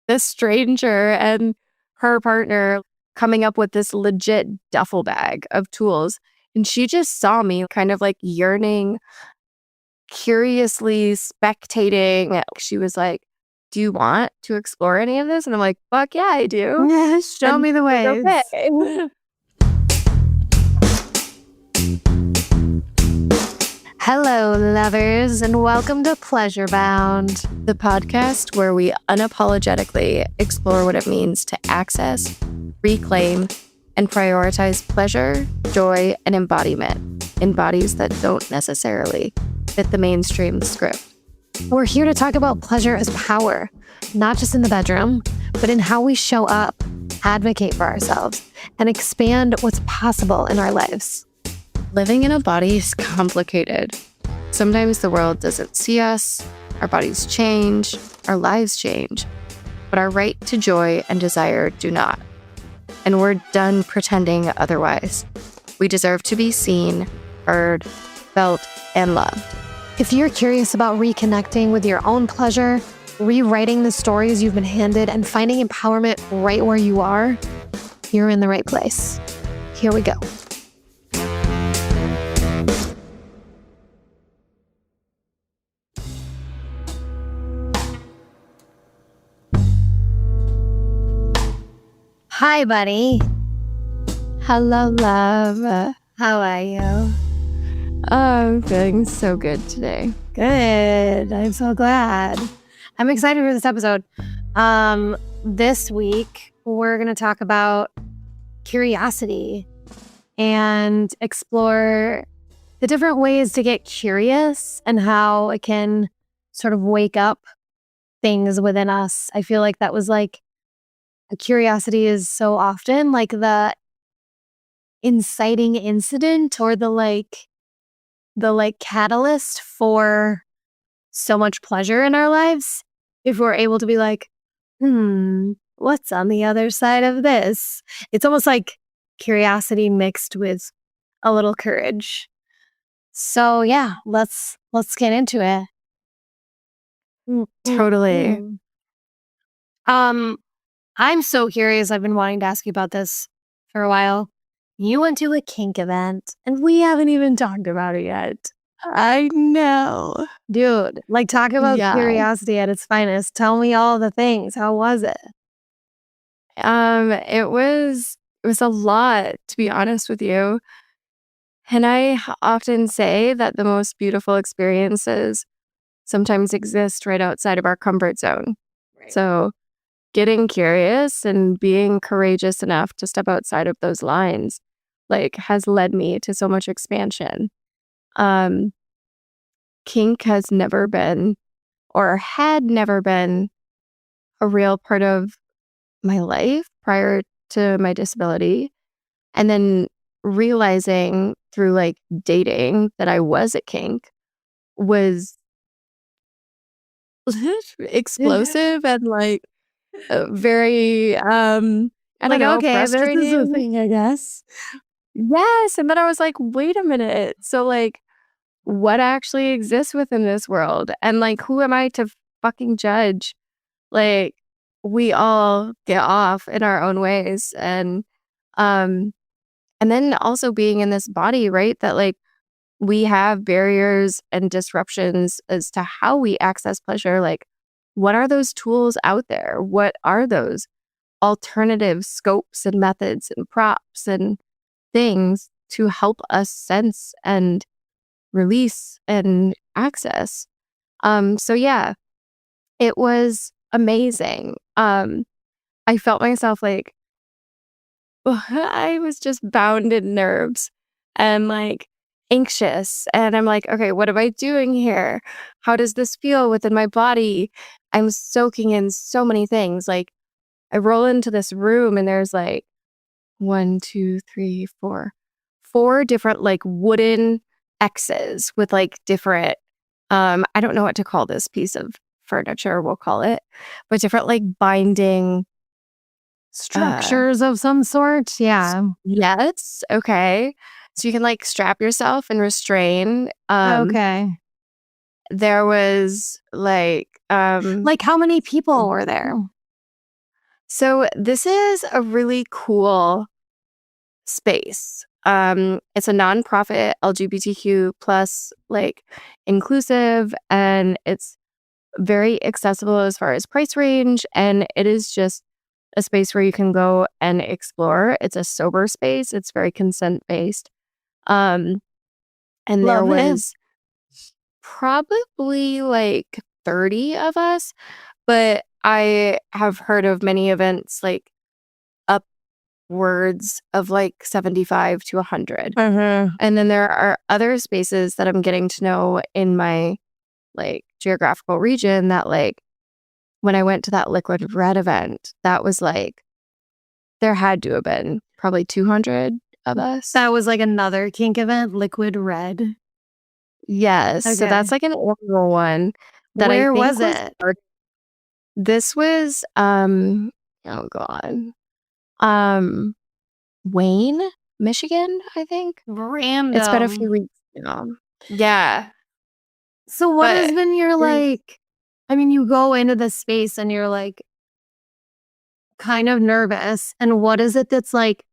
this stranger and her partner coming up with this legit duffel bag of tools. And she just saw me kind of like yearning, curiously spectating. She was like, "Do you want to explore any of this?" And I'm like, "Fuck yeah, I do." Yeah, show me the ways. Okay. Hello, lovers, and welcome to Pleasure Bound, the podcast where we unapologetically explore what it means to access, reclaim, and prioritize pleasure, joy, and embodiment in bodies that don't necessarily fit the mainstream script. We're here to talk about pleasure as power, not just in the bedroom, but in how we show up, advocate for ourselves, and expand what's possible in our lives. Living in a body is complicated. Sometimes the world doesn't see us, our bodies change, our lives change, but our right to joy and desire do not. And we're done pretending otherwise. We deserve to be seen, heard, felt, and loved. If you're curious about reconnecting with your own pleasure, rewriting the stories you've been handed, and finding empowerment right where you are, you're in the right place. Here we go. Hi, buddy. Hello, love. How are you? I'm feeling so good today. Good. I'm so glad. I'm excited for this episode. This week, we're going to talk about curiosity and explore the different ways to get curious and how it can sort of wake up things within us. I feel like that was like curiosity is so often like the inciting incident or the catalyst for so much pleasure in our lives. If we're able to be like, what's on the other side of this? It's almost like curiosity mixed with a little courage. So yeah, let's get into it. Totally. I'm so curious. I've been wanting to ask you about this for a while. You went to a kink event and we haven't even talked about it yet. I know. Dude, like talk about curiosity at its finest. Tell me all the things. How was it? It was a lot, to be honest with you. And I often say that the most beautiful experiences sometimes exist right outside of our comfort zone. Right. So getting curious and being courageous enough to step outside of those lines, like, has led me to so much expansion. Kink has never been, or had never been, a real part of my life prior to my disability. And then realizing through like dating that I was a kink was explosive and like very I don't know, okay, frustrating. this is a thing, I guess. Yes. And then I was like, wait a minute. So like, what actually exists within this world? And like, who am I to fucking judge? Like, we all get off in our own ways. And then also being in this body, right? That like we have barriers and disruptions as to how we access pleasure. Like, what are those tools out there? What are those alternative scopes and methods and props and things to help us sense and release and access? So yeah, it was amazing. I felt myself like, I was just bound in nerves and like anxious. And I'm like, okay, what am I doing here? How does this feel within my body? I'm soaking in so many things. Like, I roll into this room and there's like 1, 2, 3, 4 different like wooden X's with like different, I don't know what to call this piece of furniture, we'll call it, but different like binding structures of some sort. Yeah. Yes. Okay. So you can like strap yourself and restrain. Okay. There was like how many people were there? So this is a really cool space. It's a nonprofit LGBTQ plus like inclusive, and it's very accessible as far as price range. And it is just a space where you can go and explore. It's a sober space. It's very consent based. Um, and there Love it. was probably like 30 of us, but I have heard of many events like upwards of like 75 to 100. Mm-hmm. And then there are other spaces that I'm getting to know in my like geographical region that like when I went to that Liquid Red event, that was like there had to have been probably 200 of us. That was like another kink event, Liquid Red. Yes. So Okay. that's like an annual one that Where I think was it? this was oh god. Wayne, Michigan, I think. Random. It's been a few weeks now. Yeah. So what has But been your like, I mean, you go into this space and you're like kind of nervous. And what is it that's like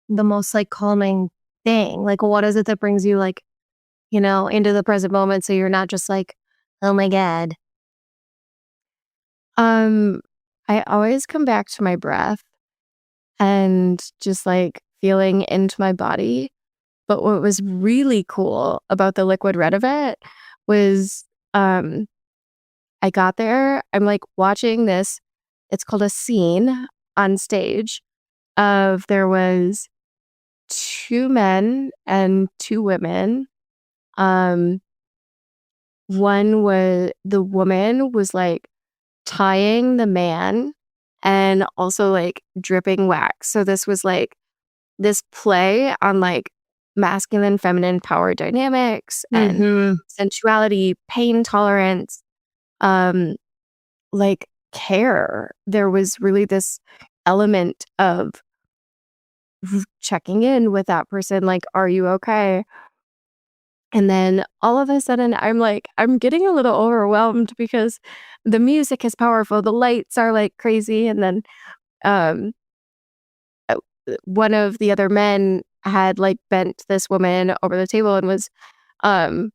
the most like calming thing? Like, what is it that brings you like, into the present moment so you're not just like, oh my God. I always come back to my breath and just like feeling into my body. But what was really cool about the Liquid Red event was I got there, I'm like watching this, it's called a scene on stage of there was 2 men and 2 women. The woman was like tying the man and also like dripping wax. So this was like this play on like masculine, feminine power dynamics and sensuality, pain tolerance, like care. There was really this element of checking in with that person, like, are you okay? And then all of a sudden, I'm getting a little overwhelmed because the music is powerful, the lights are like crazy. And then um, one of the other men had like bent this woman over the table and was um,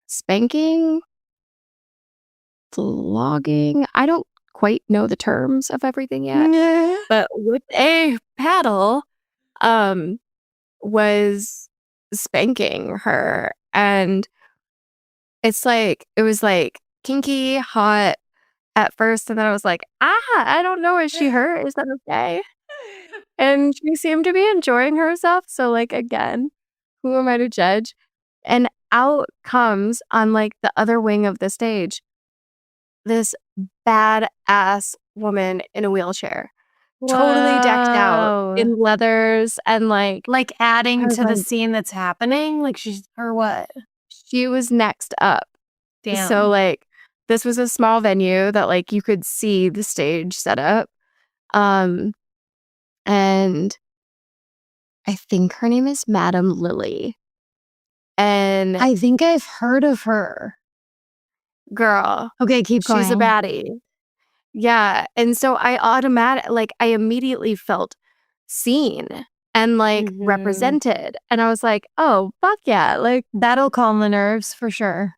spanking, flogging. I don't quite know the terms of everything yet, but with a paddle, um, was spanking her. And it was like kinky, hot at first. And then I was like, I don't know. Is she hurt? Is that okay? And she seemed to be enjoying herself. So, like, again, who am I to judge? And out comes on like the other wing of the stage this badass woman in a wheelchair, totally decked out Whoa. in leathers and like adding was to the like- scene that's happening? Like she's, or what? she was next up. Damn. So like this was a small venue that like you could see the stage set up. And I think her name is Madam Lily. And I think I've heard of her. girl, Okay, keep going. she's a baddie. Yeah. And so I immediately felt seen and like represented. And I was like, oh, fuck yeah. Like That'll calm the nerves for sure.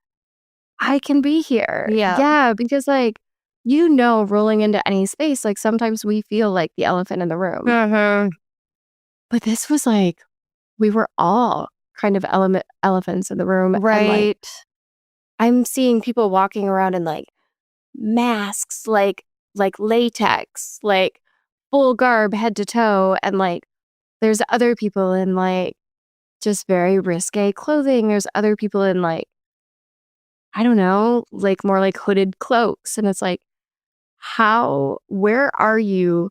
I can be here. Yeah. Yeah. Because like, rolling into any space, like sometimes we feel like the elephant in the room. But this was like, we were all kind of elephants in the room. Right. And like, I'm seeing people walking around in like masks, like latex, like full garb head to toe. And like, there's other people in like just very risque clothing. There's other people in like, I don't know, like more like hooded cloaks. And it's like, where are you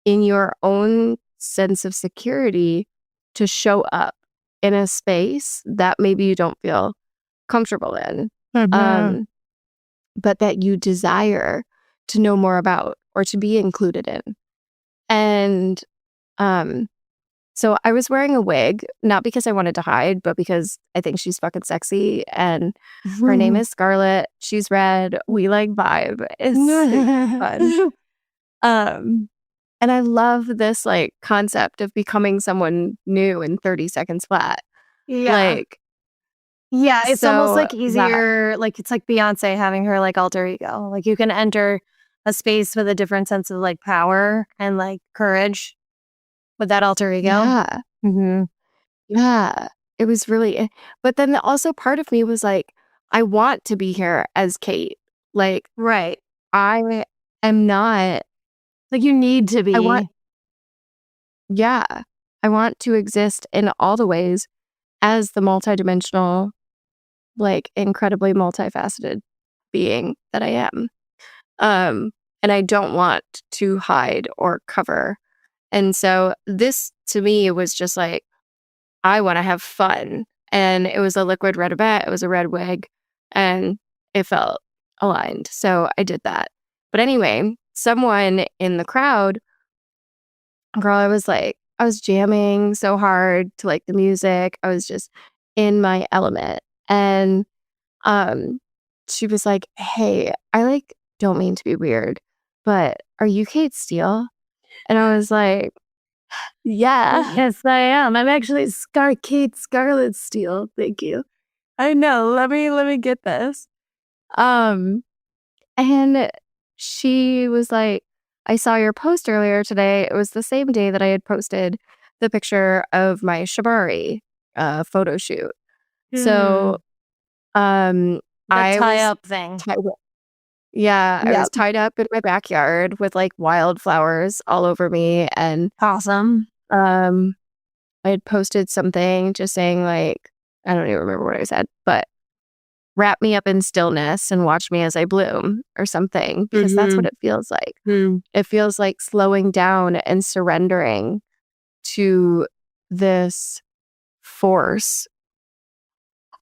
in your own sense of security to show up in a space that maybe you don't feel comfortable in, but that you desire to know more about or to be included in? And so I was wearing a wig, not because I wanted to hide, but because I think she's fucking sexy. And her name is Scarlett. She's red. We like vibe. It's fun. And I love this like concept of becoming someone new in 30 seconds flat. Yeah. Like, Yeah, it's almost so like that, easier, like it's like Beyonce having her like alter ego. Like you can enter a space with a different sense of like power and like courage with that alter ego. yeah, Mm-hmm. yeah. It was really, but then also part of me was like, I want to be here as Kate. Like, Right. I am not, Like you need to I want, be. yeah, I want to exist in all the ways as the multidimensional, like incredibly multifaceted being that I am. Um, and I don't want to hide or cover. And so this to me was just like, I want to have fun. And it was a liquid red event, it was a red wig, and it felt aligned. So I did that. But anyway, someone in the crowd, girl, I was jamming so hard to like the music. I was just in my element. And um she was like, "Hey, I like don't mean to be weird, but are you Kate Steele?" And I was like, "Yeah, Yes, I am. I'm actually Kate Scarlet Steele. Thank you. I know. Let me get this." Um and she was like, "I saw your post earlier today." It was the same day that I had posted the picture of my shibari photo shoot. Hmm. So, um The I tie was up thing. yeah, I was Yep. tied up in my backyard with like wildflowers all over me. And Awesome. um I had posted something just saying like, I don't even remember what I said, but wrap me up in stillness and watch me as I bloom or something, because that's what Mm-hmm. it feels like. Mm. It feels like slowing down and surrendering to this force.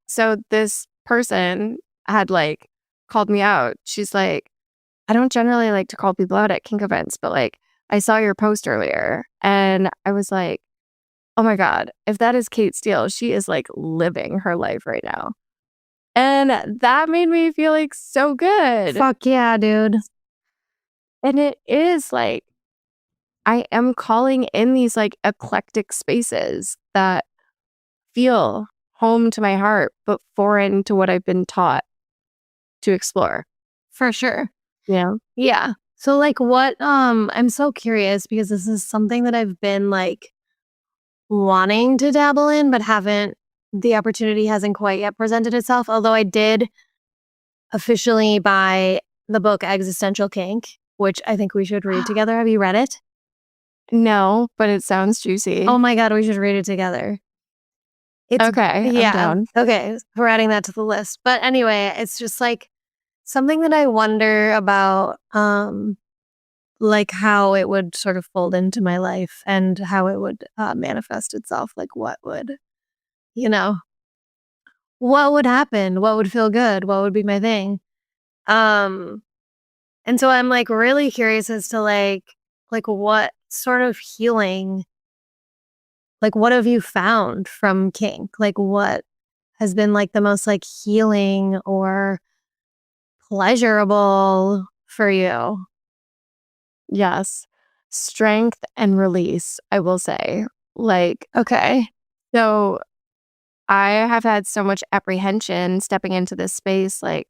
So this person had like called me out. She's like, "I don't generally like to call people out at kink events, but like I saw your post earlier." And I was like, "Oh my God, if that is Kate Steele, she is like living her life right now." And that made me feel like so good. Fuck yeah, dude. And it is like, I am calling in these like eclectic spaces that feel home to my heart, but foreign to what I've been taught to explore. For sure. You know? Yeah. So like what I'm so curious because this is something that I've been like wanting to dabble in but haven't the opportunity hasn't quite yet presented itself. Although I did officially buy the book Existential Kink, which I think we should read together. Have you read it? No, but it sounds Oh juicy. my god, we should read it together. It's Okay, I'm yeah. down. Okay, we're adding that to the list. But anyway, it's just like something that I wonder about like how it would sort of fold into my life and how it would manifest itself. Like what would, you know, what would happen? What would feel good? What would be my thing? Um and so I'm like really curious as to like what sort of healing like what have you found from kink? Like what has been like the most like healing or pleasurable for you? Yes. Strength and release, I will say. Like, Okay. so I have had so much apprehension stepping into this space. Like,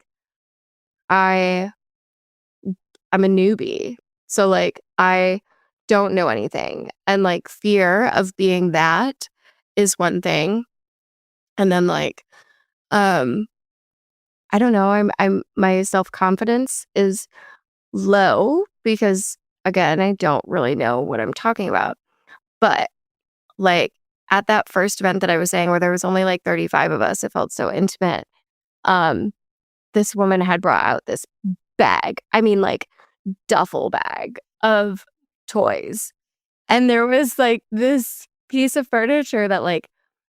I I'm a newbie. So like I don't know anything. And like fear of being that is one thing. And then like um I don't know, I'm my self-confidence is low because again, I don't really know what I'm talking about. But like at that first event that I was saying where there was only like 35 of us, it felt so intimate. Um this woman had brought out this bag. I mean like duffel bag of toys. And there was like this piece of furniture that like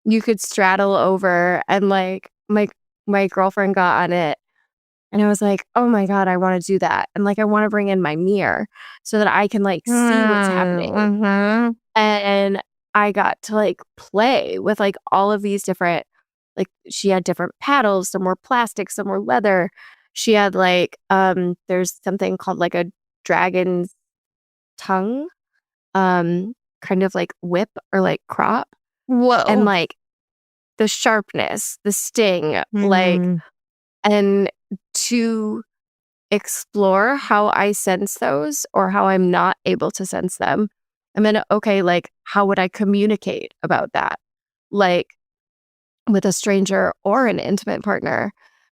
you could straddle over, and like my girlfriend got on it, and I was like, "Oh my God, I want to do that." And like I want to bring in my mirror so that I can like see what's happening. Mm-hmm. And I got to like play with like all of these different, like she had different paddles, some were plastic, some were leather. She had like there's something called like a dragon tongue kind of like whip or like crop. Whoa. And like the sharpness, the sting, like, and to explore how I sense those or how I'm not able to sense them. And then, okay, like, how would I communicate about that? Like, with a stranger or an intimate partner,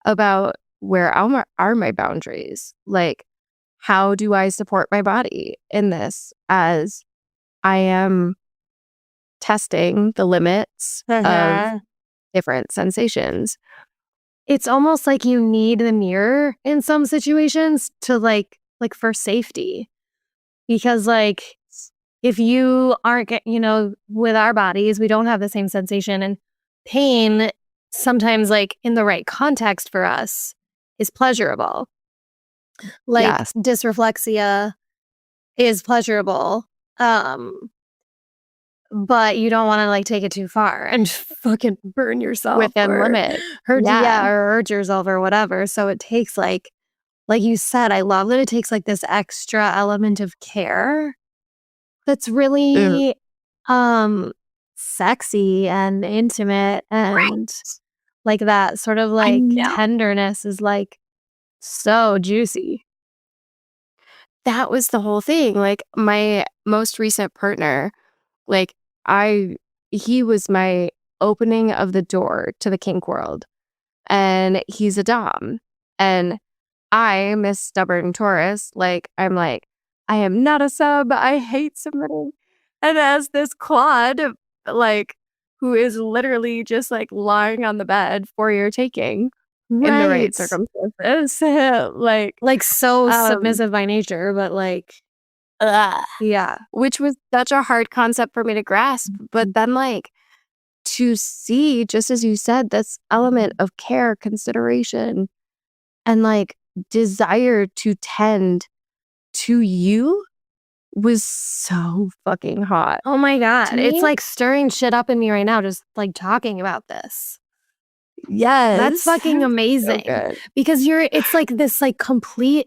about where are my boundaries? Like, how do I support my body in this as I am testing the limits of different sensations? It's almost like you need the mirror in some situations to like for safety. Because like if you aren't with our bodies, we don't have the same sensation, and pain sometimes like in the right context for us is pleasurable. Like Yes. dysreflexia is pleasurable. But you don't want to like take it too far and fucking burn yourself Within or limit. hurt Yeah. or hurt yourself or whatever. So it takes like you said, I love that it takes like this extra element of care that's really sexy and intimate, and like that sort of like tenderness is like so juicy. That was the whole thing. Like, my most recent partner, like, he was my opening of the door to the kink world. And he's a dom. And I, Miss Stubborn Taurus, like, I'm like, I am not a sub. I hate submitting. And as this Claude, like, who is literally just like lying on the bed for your taking in the right circumstances, like so submissive by nature, but like, yeah, which was such a hard concept for me to grasp. But then, like, to see, just as you said, this element of care, consideration, and like desire to tend to you was so fucking hot. oh my God. To It's me? like stirring shit up in me right now, just like talking about this. Yes. That's fucking amazing. So good. Because it's like this like complete,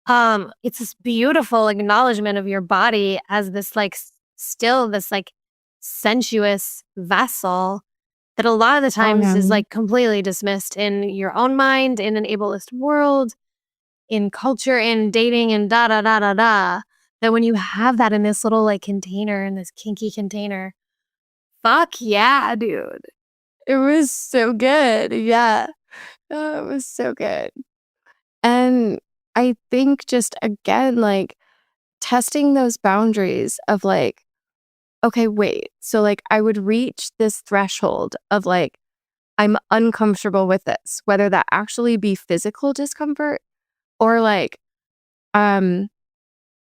it's this beautiful acknowledgement of your body as this like still this like sensuous vessel that a lot of the times is like completely dismissed in your own mind, in an ableist world, in culture, in dating, and da da da da da. That when you have that in this little like container, in this kinky container, fuck yeah, dude. It was so good. Yeah. Oh, it was so good. And I think just again, like, testing those boundaries of like, okay, wait. So like I would reach this threshold of like, I'm uncomfortable with this, whether that actually be physical discomfort or like, I'm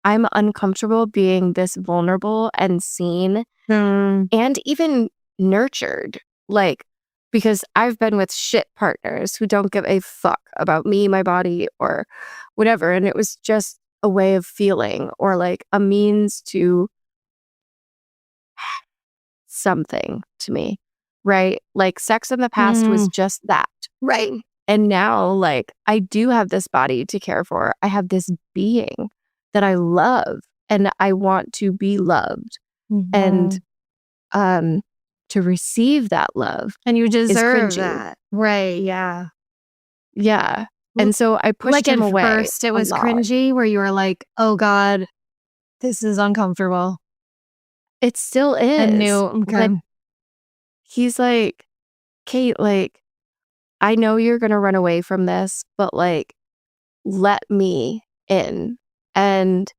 uncomfortable being this vulnerable and seen and even nurtured. Like, because I've been with shit partners who don't give a fuck about me, my body, or whatever. And it was just a way of feeling or like a means to something to me, right? Like sex in the past was just that. Right. And now, like, I do have this body to care for. I have this being that I love and I want to be loved. And to receive that love. And you deserve cringy. that. Right. Yeah. Yeah. And so I pushed like him at away. first it was a lot. cringy where you were like, oh God, this is uncomfortable. It still is. And new. Okay. Like, he's like, Kate, like, I know you're going to run away from this, but like, let me in. And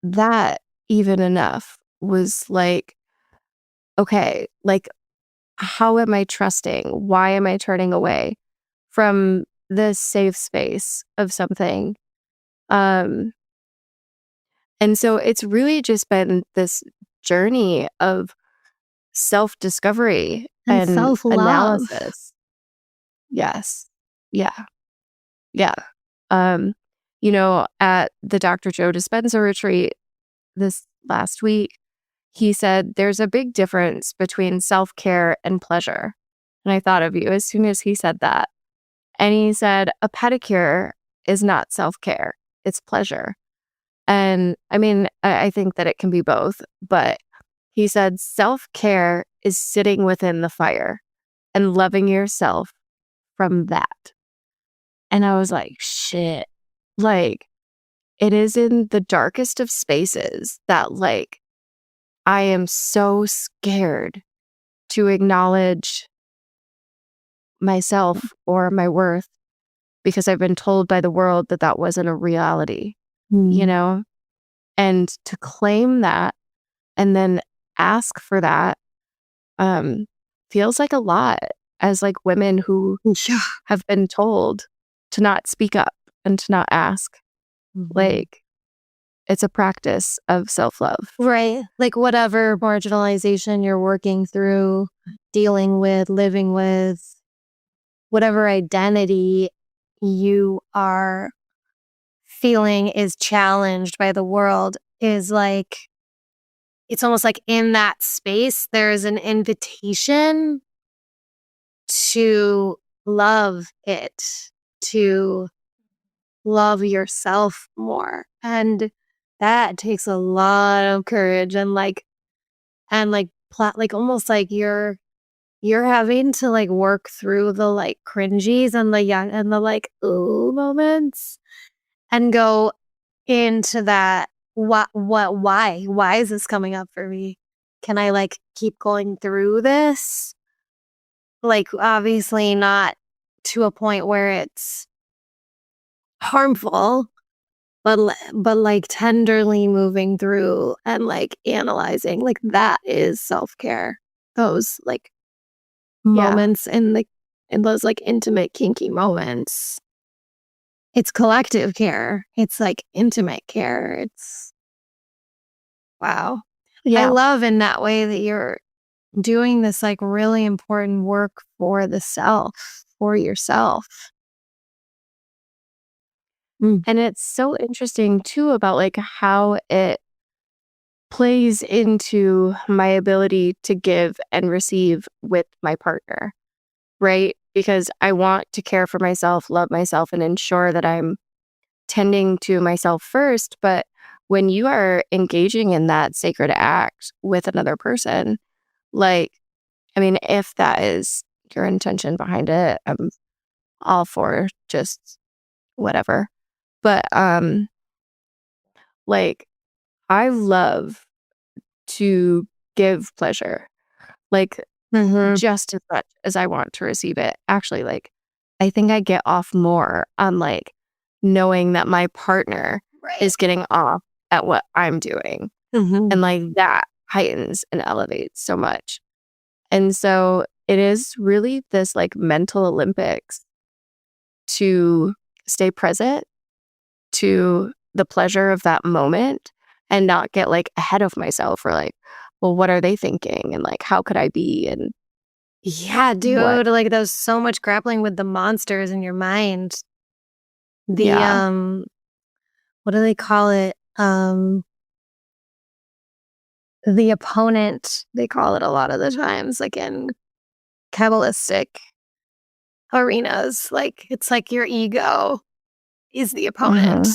that even enough was like, okay, like, how am I trusting? Why am I turning away from this safe space of something? And so it's really just been this journey of self-discovery and self-love. analysis. Yes. Yeah. Yeah. At the Dr. Joe Dispenza retreat this last week, he said there's a big difference between self-care and pleasure. And I thought of you as soon as he said that. And he said, a pedicure is not self-care, it's pleasure. And I mean, I think that it can be both, but he said self-care is sitting within the fire and loving yourself from that. And I was like, shit. Like, it is in the darkest of spaces that, like, I am so scared to acknowledge myself or my worth because I've been told by the world that that wasn't a reality, you know? And to claim that and then ask for that feels like a lot as like women who Yeah. have been told to not speak up and to not ask. Like, it's a practice of self-love. Right. Like whatever marginalization you're working through, dealing with, living with, whatever identity you are feeling is challenged by the world is like, it's almost like in that space, there's an invitation to love it, to love yourself more. And that takes a lot of courage like almost like you're having to like work through the like cringies and the young and the like ooh moments and go into that why is this coming up for me? Can I like keep going through this? Like obviously not to a point where it's harmful, but like tenderly moving through and like analyzing, like that is self-care. Those like moments in those like intimate kinky moments. It's collective care. It's like intimate care. It's wow. I Yeah. love in that way that you're doing this like really important work for the self, for yourself. And it's so interesting too about like how it plays into my ability to give and receive with my partner, right? Because I want to care for myself, love myself, and ensure that I'm tending to myself first. But when you are engaging in that sacred act with another person, like, I mean, if that is your intention behind it, I'm all for just whatever. But like, I love to give pleasure, like just as much as I want to receive it. Actually, like, I think I get off more on like knowing that my partner is getting off at what I'm doing. And like that heightens and elevates so much. And so it is really this like mental Olympics to stay present to the pleasure of that moment and not get like ahead of myself or like, well, what are they thinking? And like, how could I be? And Yeah, what? dude, like there's so much grappling with the monsters in your mind. The Yeah. what do they call it? The opponent, they call it a lot of the times, like in Kabbalistic arenas. Like it's like your ego is the opponent. Hmm.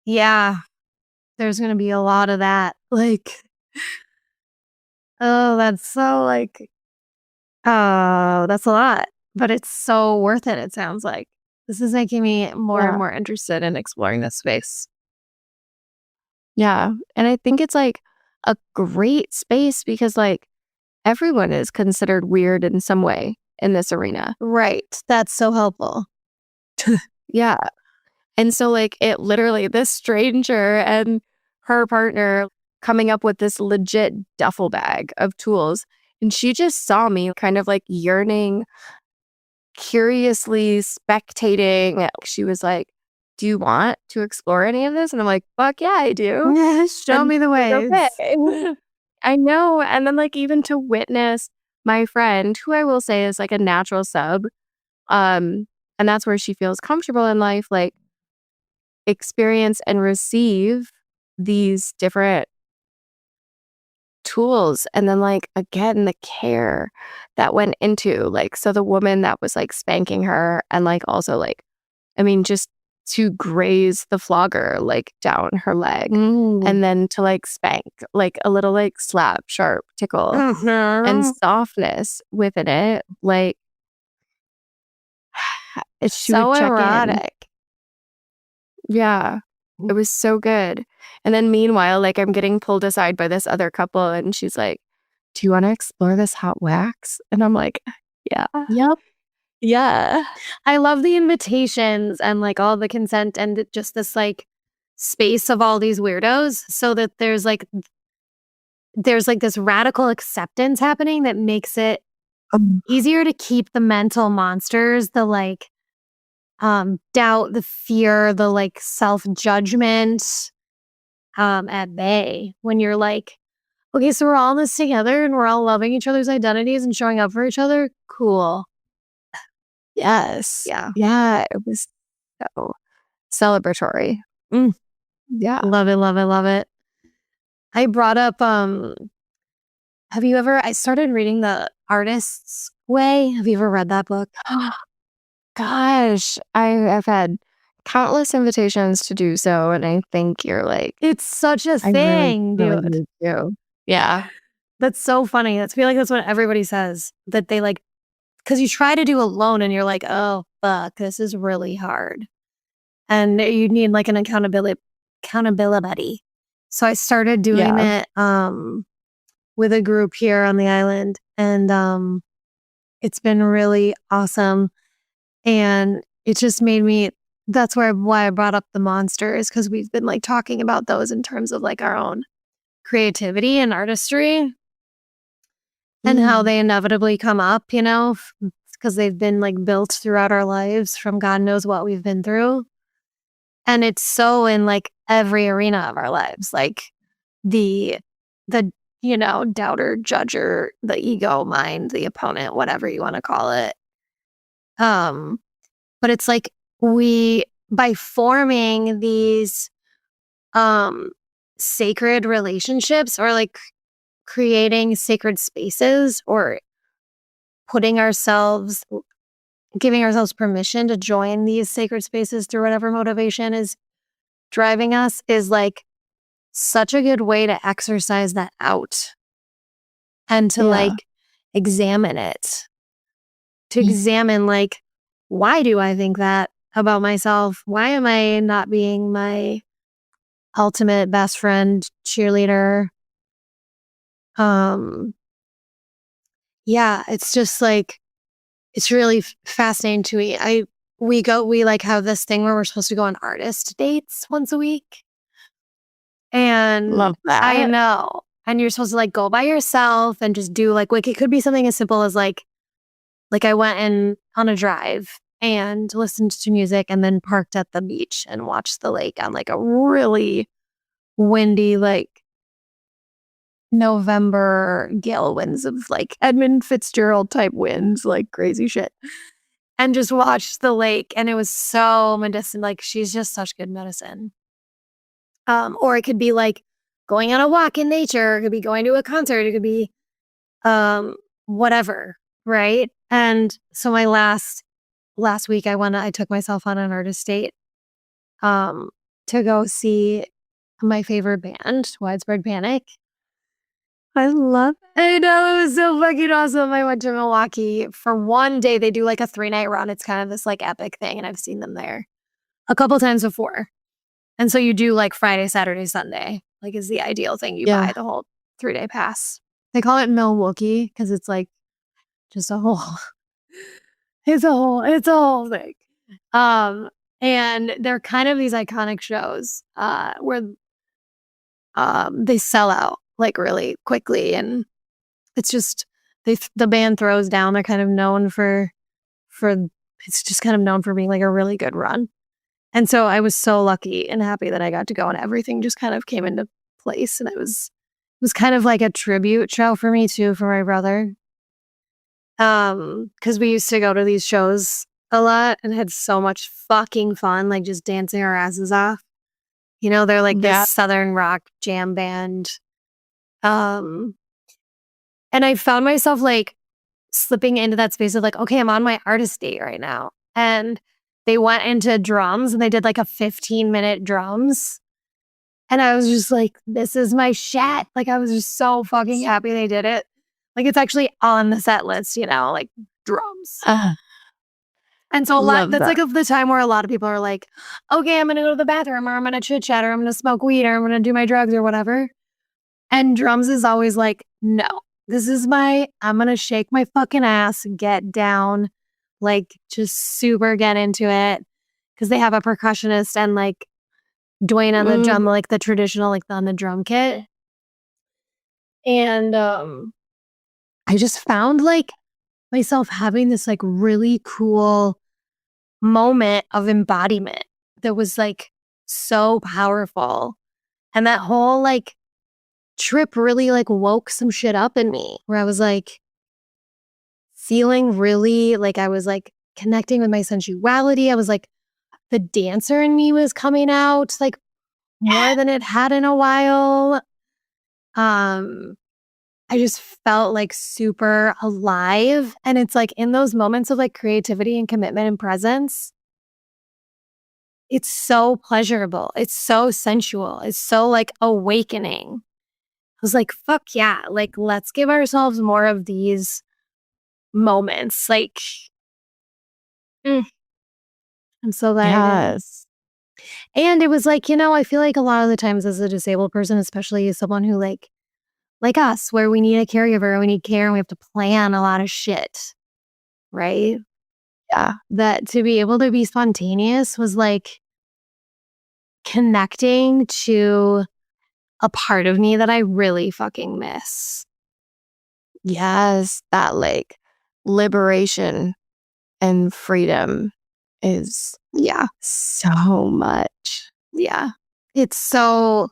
Yeah, there's gonna be a lot of that. Like, oh, that's so like oh, that's a lot. But it's so worth it, it sounds like. This is making me more and Yeah. more interested in exploring this space. Yeah. And I think it's like a great space because like everyone is considered weird in some way in this arena. Right. That's so helpful. Yeah. And so like it literally, this stranger and her partner coming up with this legit duffel bag of tools. And she just saw me kind of like yearning, curiously spectating. She was like, do you want to explore any of this? And I'm like, fuck yeah, I do. Show And me the she's like, ways. okay. I know. And then like even to witness my friend, who I will say is like a natural sub, and that's where she feels comfortable in life, like experience and receive these different tools. And then like again, the care that went into like, so the woman that was like spanking her and like also like, I mean, just to graze the flogger like down her leg, and then to like spank, like a little like slap, sharp tickle, and softness within it. Like she so would check in. erotic. Yeah. It was so good. And then meanwhile, like I'm getting pulled aside by this other couple and she's like, "Do you want to explore this hot wax?" And I'm like, "Yeah." Yep. Yeah. I love the invitations and like all the consent and just this like space of all these weirdos so that there's like this radical acceptance happening that makes it easier to keep the mental monsters, the like doubt, the fear, the like self-judgment at bay when you're like, okay, so we're all in this together and we're all loving each other's identities and showing up for each other. Cool. Yes. Yeah. Yeah. It was so celebratory. Yeah. Love it, love it, love it. I brought up I started reading The Artist's Way. Have you ever read that book? Gosh, I've had countless invitations to do so, and I think you're like, It's such a I really, thing, really dude. need to. Yeah. That's so funny. I feel like that's what everybody says, that they like, because you try to do alone and you're like, oh, fuck, this is really hard. And you need like an accountability buddy. So I started doing it with a group here on the island, and it's been really awesome. And it just made me, that's why I brought up the monsters, because we've been like talking about those in terms of like our own creativity and artistry and how they inevitably come up, you know, because they've been like built throughout our lives from God knows what we've been through. And it's so in like every arena of our lives, like the you know, doubter, judger, the ego mind, the opponent, whatever you want to call it. But it's like by forming these sacred relationships or like creating sacred spaces or giving ourselves permission to join these sacred spaces through whatever motivation is driving us is like such a good way to exercise that out and to like examine it, to examine like, why do I think that about myself? Why am I not being my ultimate best friend, cheerleader? Yeah, it's just like, it's really fascinating to me. We like have this thing where we're supposed to go on artist dates once a week. And Love that. I know. And you're supposed to like go by yourself and just do like it could be something as simple as like I went on a drive and listened to music and then parked at the beach and watched the lake on like a really windy, like November gale winds of like Edmund Fitzgerald type winds, like crazy shit. And just watched the lake. And it was so medicinal. Like she's just such good medicine. Or it could be like going on a walk in nature. It could be going to a concert. It could be whatever. Right. And so my last week I took myself on an artist date to go see my favorite band, Widespread Panic. I love it. I know, it was so fucking awesome. I went to Milwaukee for one day. They do like a 3-night run. It's kind of this like epic thing, and I've seen them there a couple times before. And so you do like Friday, Saturday, Sunday, like is the ideal thing. You buy the whole 3-day pass. They call it Milwaukee because it's like just a whole, it's a whole thing. And they're kind of these iconic shows where they sell out like really quickly, and it's just the band throws down. They're kind of known for it's just kind of known for being like a really good run. And so I was so lucky and happy that I got to go, and everything just kind of came into place. And it was kind of like a tribute show for me too, for my brother. Because we used to go to these shows a lot and had so much fucking fun, like just dancing our asses off. You know, they're like this Southern rock jam band. And I found myself like slipping into that space of like, okay, I'm on my artist date right now. And they went into drums and they did like a 15-minute drums. And I was just like, this is my shit. Like, I was just so fucking happy they did it. Like, it's actually on the set list, you know, like drums. And so that's like the time where a lot of people are like, okay, I'm going to go to the bathroom, or I'm going to chit chat, or I'm going to smoke weed, or I'm going to do my drugs or whatever. And drums is always like, no, I'm going to shake my fucking ass, get down, like just super get into it. Cause they have a percussionist and like Dwayne on the drum, like the traditional, like on the drum kit. And I just found like myself having this like really cool moment of embodiment that was like so powerful. And that whole like trip really like woke some shit up in me where I was like feeling really like I was like connecting with my sensuality. I was like, the dancer in me was coming out like more than it had in a while. I just felt like super alive. And it's like in those moments of like creativity and commitment and presence, it's so pleasurable. It's so sensual. It's so like awakening. I was like, fuck yeah. Like, let's give ourselves more of these moments. Like, I'm so glad I did. And it was like, you know, I feel like a lot of the times as a disabled person, especially as someone who like us, where we need a caregiver, we need care, and we have to plan a lot of shit, right? Yeah. That to be able to be spontaneous was like connecting to a part of me that I really fucking miss. Yes, that like liberation and freedom is so much. Yeah. It's so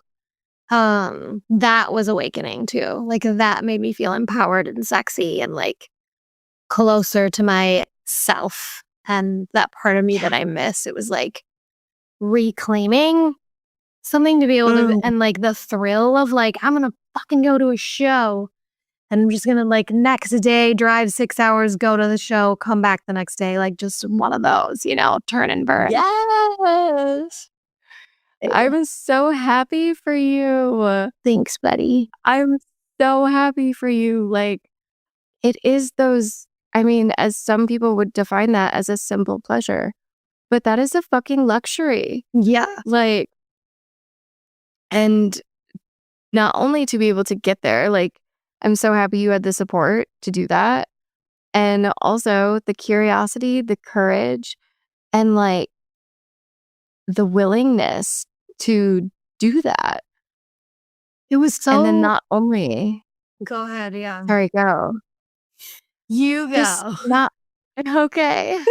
that was awakening too. Like that made me feel empowered and sexy and like closer to myself and that part of me that I miss. It was like reclaiming something to be able to, and like the thrill of like, I'm gonna fucking go to a show and I'm just gonna like next day drive 6 hours, go to the show, come back the next day, like just one of those, you know, turn and burn. Yes. I'm so happy for you. Thanks, buddy. I'm so happy for you. Like, it is those, I mean, as some people would define that as a simple pleasure, but that is a fucking luxury. Yeah. Like, and not only to be able to get there, like, I'm so happy you had the support to do that. And also the curiosity, the courage, and like the willingness to do that. It was so. And then not only. Go ahead, yeah. Sorry, go. You go. Just not. Okay.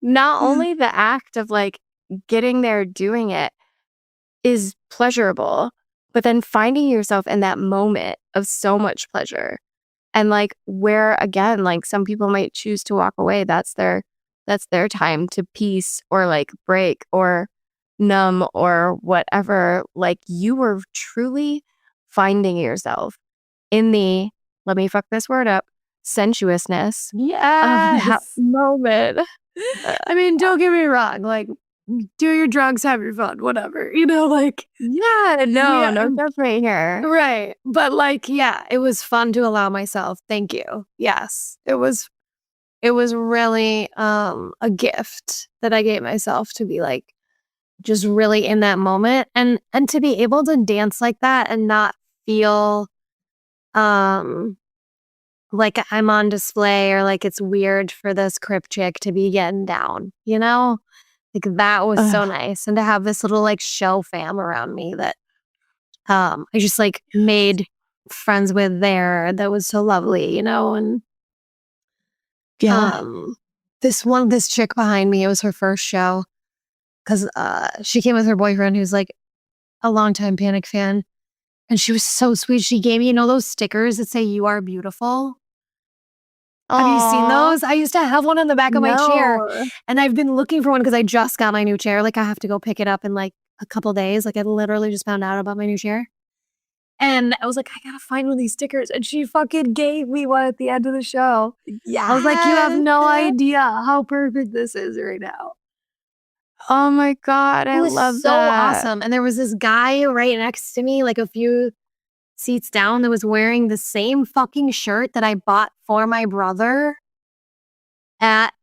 Not only the act of like getting there, doing it is pleasurable, but then finding yourself in that moment of so much pleasure. And like where again, like some people might choose to walk away. That's their time to peace or like break or numb or whatever. Like you were truly finding yourself in the, let me fuck this word up, sensuousness of that moment. I mean, don't get me wrong. Like, do your drugs, have your fun, whatever. You know, like. Yeah, no judgment here. Right. But like, yeah, it was fun to allow myself. Thank you. Yes. It was really a gift that I gave myself to be like just really in that moment and to be able to dance like that and not feel like I'm on display or like it's weird for this crip chick to be getting down, you know? Like that was so nice. And to have this little like show fam around me that I just like made friends with there that was so lovely, you know? And this chick behind me, it was her first show because she came with her boyfriend who's like a longtime Panic fan. And she was so sweet. She gave me, you know, those stickers that say "You are beautiful." Have you seen those? I used to have one on the back of my chair, and I've been looking for one because I just got my new chair. Like I have to go pick it up in like a couple days. Like I literally just found out about my new chair. And I was like, I gotta find one of these stickers. And she fucking gave me one at the end of the show. Yeah. I was like, you have no idea how perfect this is right now. Oh my God. I It was love so that. awesome. And there was this guy right next to me, like a few seats down, that was wearing the same fucking shirt that I bought for my brother at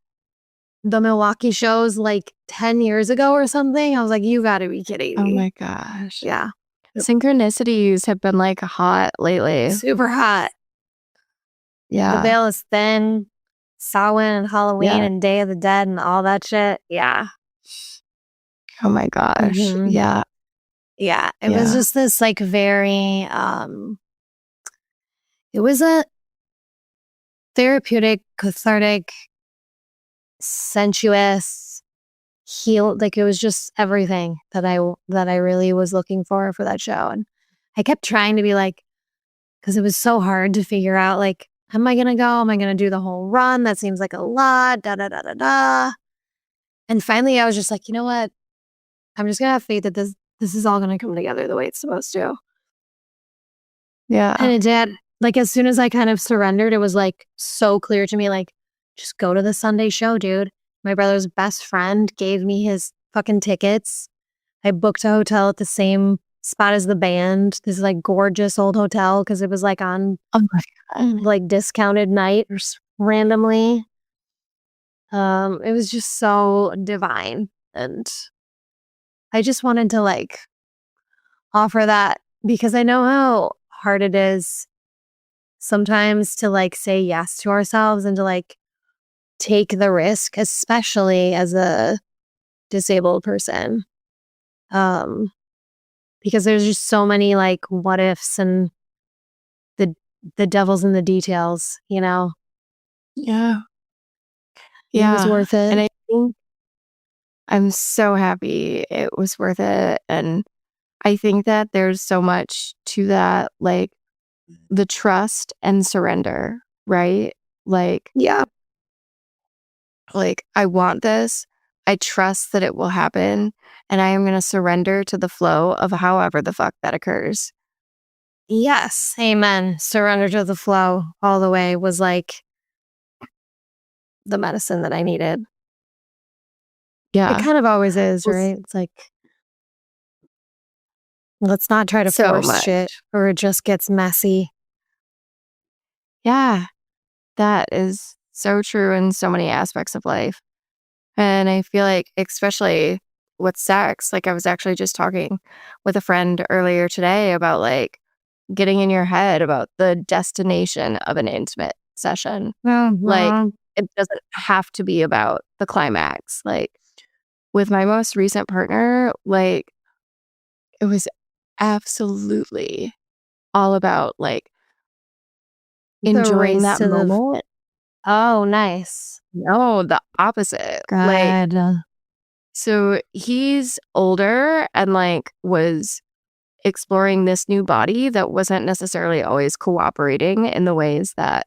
the Milwaukee shows like 10 years ago or something. I was like, you gotta be kidding Oh me. my gosh. Yeah. Synchronicities have been like hot lately. Super hot. The Yeah. veil is thin. Samhain and Halloween Yeah. and Day of the Dead and all that shit. Yeah. Oh my gosh. Mhm. Yeah. Yeah. It was Yeah. just this like very it was a therapeutic, cathartic, sensuous, heal, like it was just everything that I really was looking for that show. And I kept trying to be like, because it was so hard to figure out, like, am I gonna go? Am I gonna do the whole run? That seems like a lot. Da da da da da. And finally, I was just like, you know what? I'm just gonna have faith that this is all gonna come together the way it's supposed to. Yeah. And it did. Like as soon as I kind of surrendered, it was like so clear to me, like, just go to the Sunday show, dude. My brother's best friend gave me his fucking tickets. I booked a hotel at the same spot as the band. This is like gorgeous old hotel because it was like on Oh my God. like discounted night or randomly. It was just so divine. And I just wanted to like offer that because I know how hard it is sometimes to like say yes to ourselves and to like take the risk, especially as a disabled person. Um, because there's just so many like what ifs and the devil's in the details, you know? Yeah. It was Yeah. worth it. And I think I'm so happy it was worth it. And I think that there's so much to that, like the trust and surrender, right? Yeah. Like I want this. I trust that it will happen. And I am going to surrender to the flow of however the fuck that occurs. Yes. Amen. Surrender to the flow all the way was like the medicine that I needed. It Yeah. kind of always is, Well, right? It's like, let's not try to so force much. shit or it just gets messy. Yeah. That is so true in so many aspects of life. And I feel like, especially with sex, like I was actually just talking with a friend earlier today about like getting in your head about the destination of an intimate session. Like it doesn't have to be about the climax. Like with my most recent partner, like it was absolutely all about like The enjoying race that to the. moment. Oh, nice. No, the opposite. Like, Good. so he's older and like was exploring this new body that wasn't necessarily always cooperating in the ways that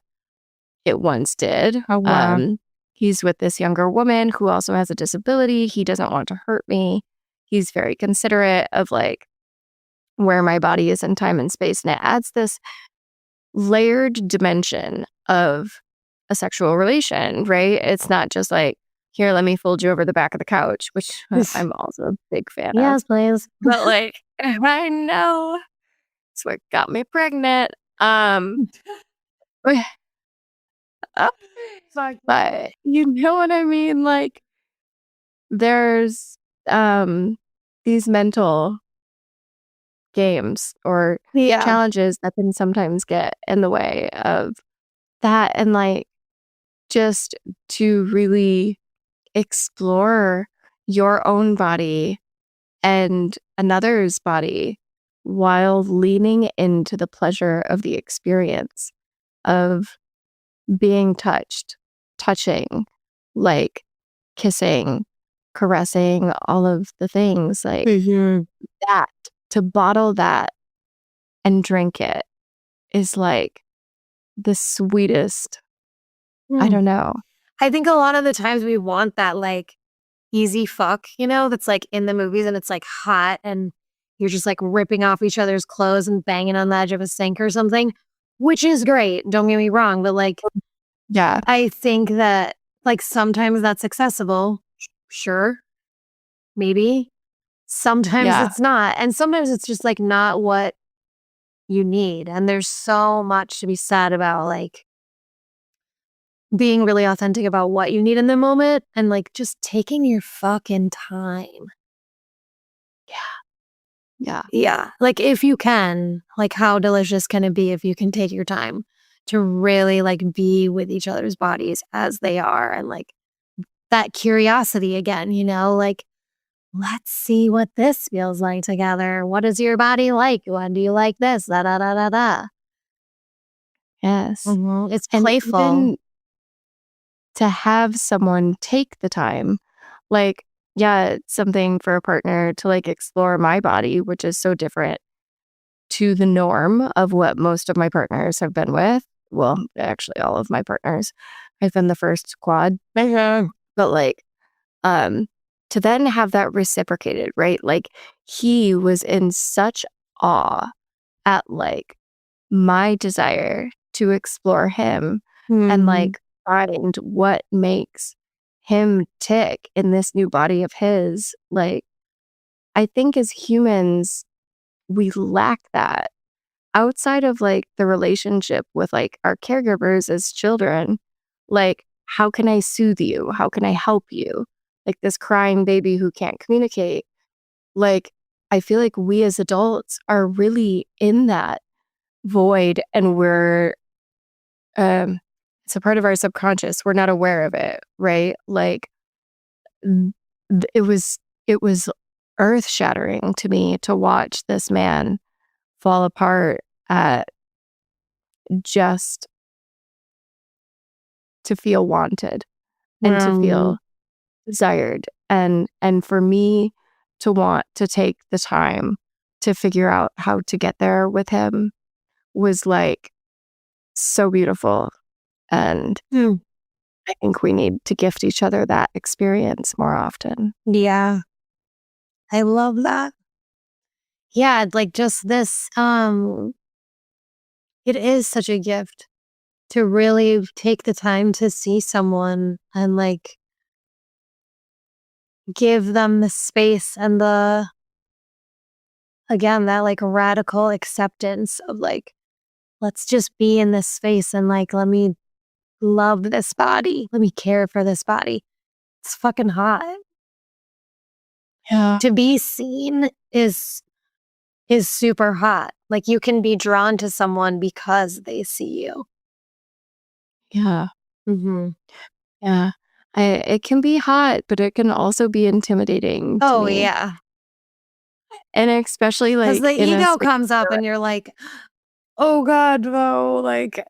it once did. Oh, wow. He's with this younger woman who also has a disability. He doesn't want to hurt me. He's very considerate of like where my body is in time and space. And it adds this layered dimension of a sexual relation, right? It's not just like, here, let me fold you over the back of the couch, which I'm also a big fan of. Yes, please. But like, I know it's what got me pregnant. But but you know what I mean? Like, there's these mental games or Yeah. challenges that can sometimes get in the way of that, and like just to really explore your own body and another's body while leaning into the pleasure of the experience of being touched, touching, like kissing, caressing, all of the things like that. To bottle that and drink it is like the sweetest. I don't know. I think a lot of the times we want that like easy fuck, you know, that's like in the movies and it's like hot and you're just like ripping off each other's clothes and banging on the edge of a sink or something, which is great. Don't get me wrong. But like, Yeah. I think that like sometimes that's accessible. Sure. Maybe. Sometimes Yeah. it's not. And sometimes it's just like not what you need. And there's so much to be said about like being really authentic about what you need in the moment and like just taking your fucking time. Yeah. Yeah. Like if you can, like how delicious can it be if you can take your time to really like be with each other's bodies as they are and like that curiosity again, you know, like let's see what this feels like together. What is your body like? When do you like this? Da da da da da. Yes. It's And playful. even to have someone take the time, like, yeah, it's something for a partner to like explore my body, which is so different to the norm of what most of my partners have been with. Well, actually, all of my partners. I've been the first quad, but like, um, to then have that reciprocated, right? Like, he was in such awe at like my desire to explore him and Hmm. like find what makes him tick in this new body of his. Like, I think as humans, we lack that outside of like the relationship with like our caregivers as children. Like, how can I soothe you? How can I help you? Like this crying baby who can't communicate. Like, I feel like we as adults are really in that void and um it's a part of our subconscious. We're not aware of it, right? Like th- it was earth shattering to me to watch this man fall apart at just to feel wanted and to Um, feel desired and for me to want to take the time to figure out how to get there with him was like so beautiful. And hmm. I think we need to gift each other that experience more often. Yeah. I love that. Yeah, like just this it is such a gift to really take the time to see someone and like give them the space and the again that like radical acceptance of like let's just be in this space and like let me love this body. Let me care for this body. It's fucking hot. Yeah. To be seen is super hot. Like you can be drawn to someone because they see you. Yeah. Mhm. Yeah. It can be hot, but it can also be intimidating to Oh me. yeah. And especially Cuz like the in a ego space comes up where, and you're like, "Oh god, no, like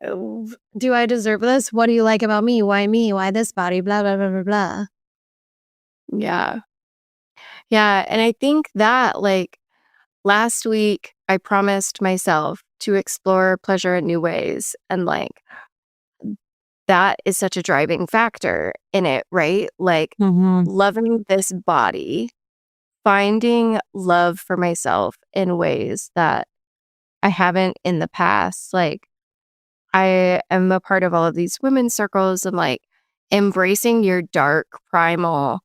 do I deserve this? What do you like about me? Why me? Why this body? Blah blah blah blah blah." yeah. Yeah. And I think that like last week I promised myself to explore pleasure in new ways. And like that is such a driving factor in it, right? Like Mhm. loving this body, finding love for myself in ways that I haven't in the past. Like I am a part of all of these women's circles and like embracing your dark primal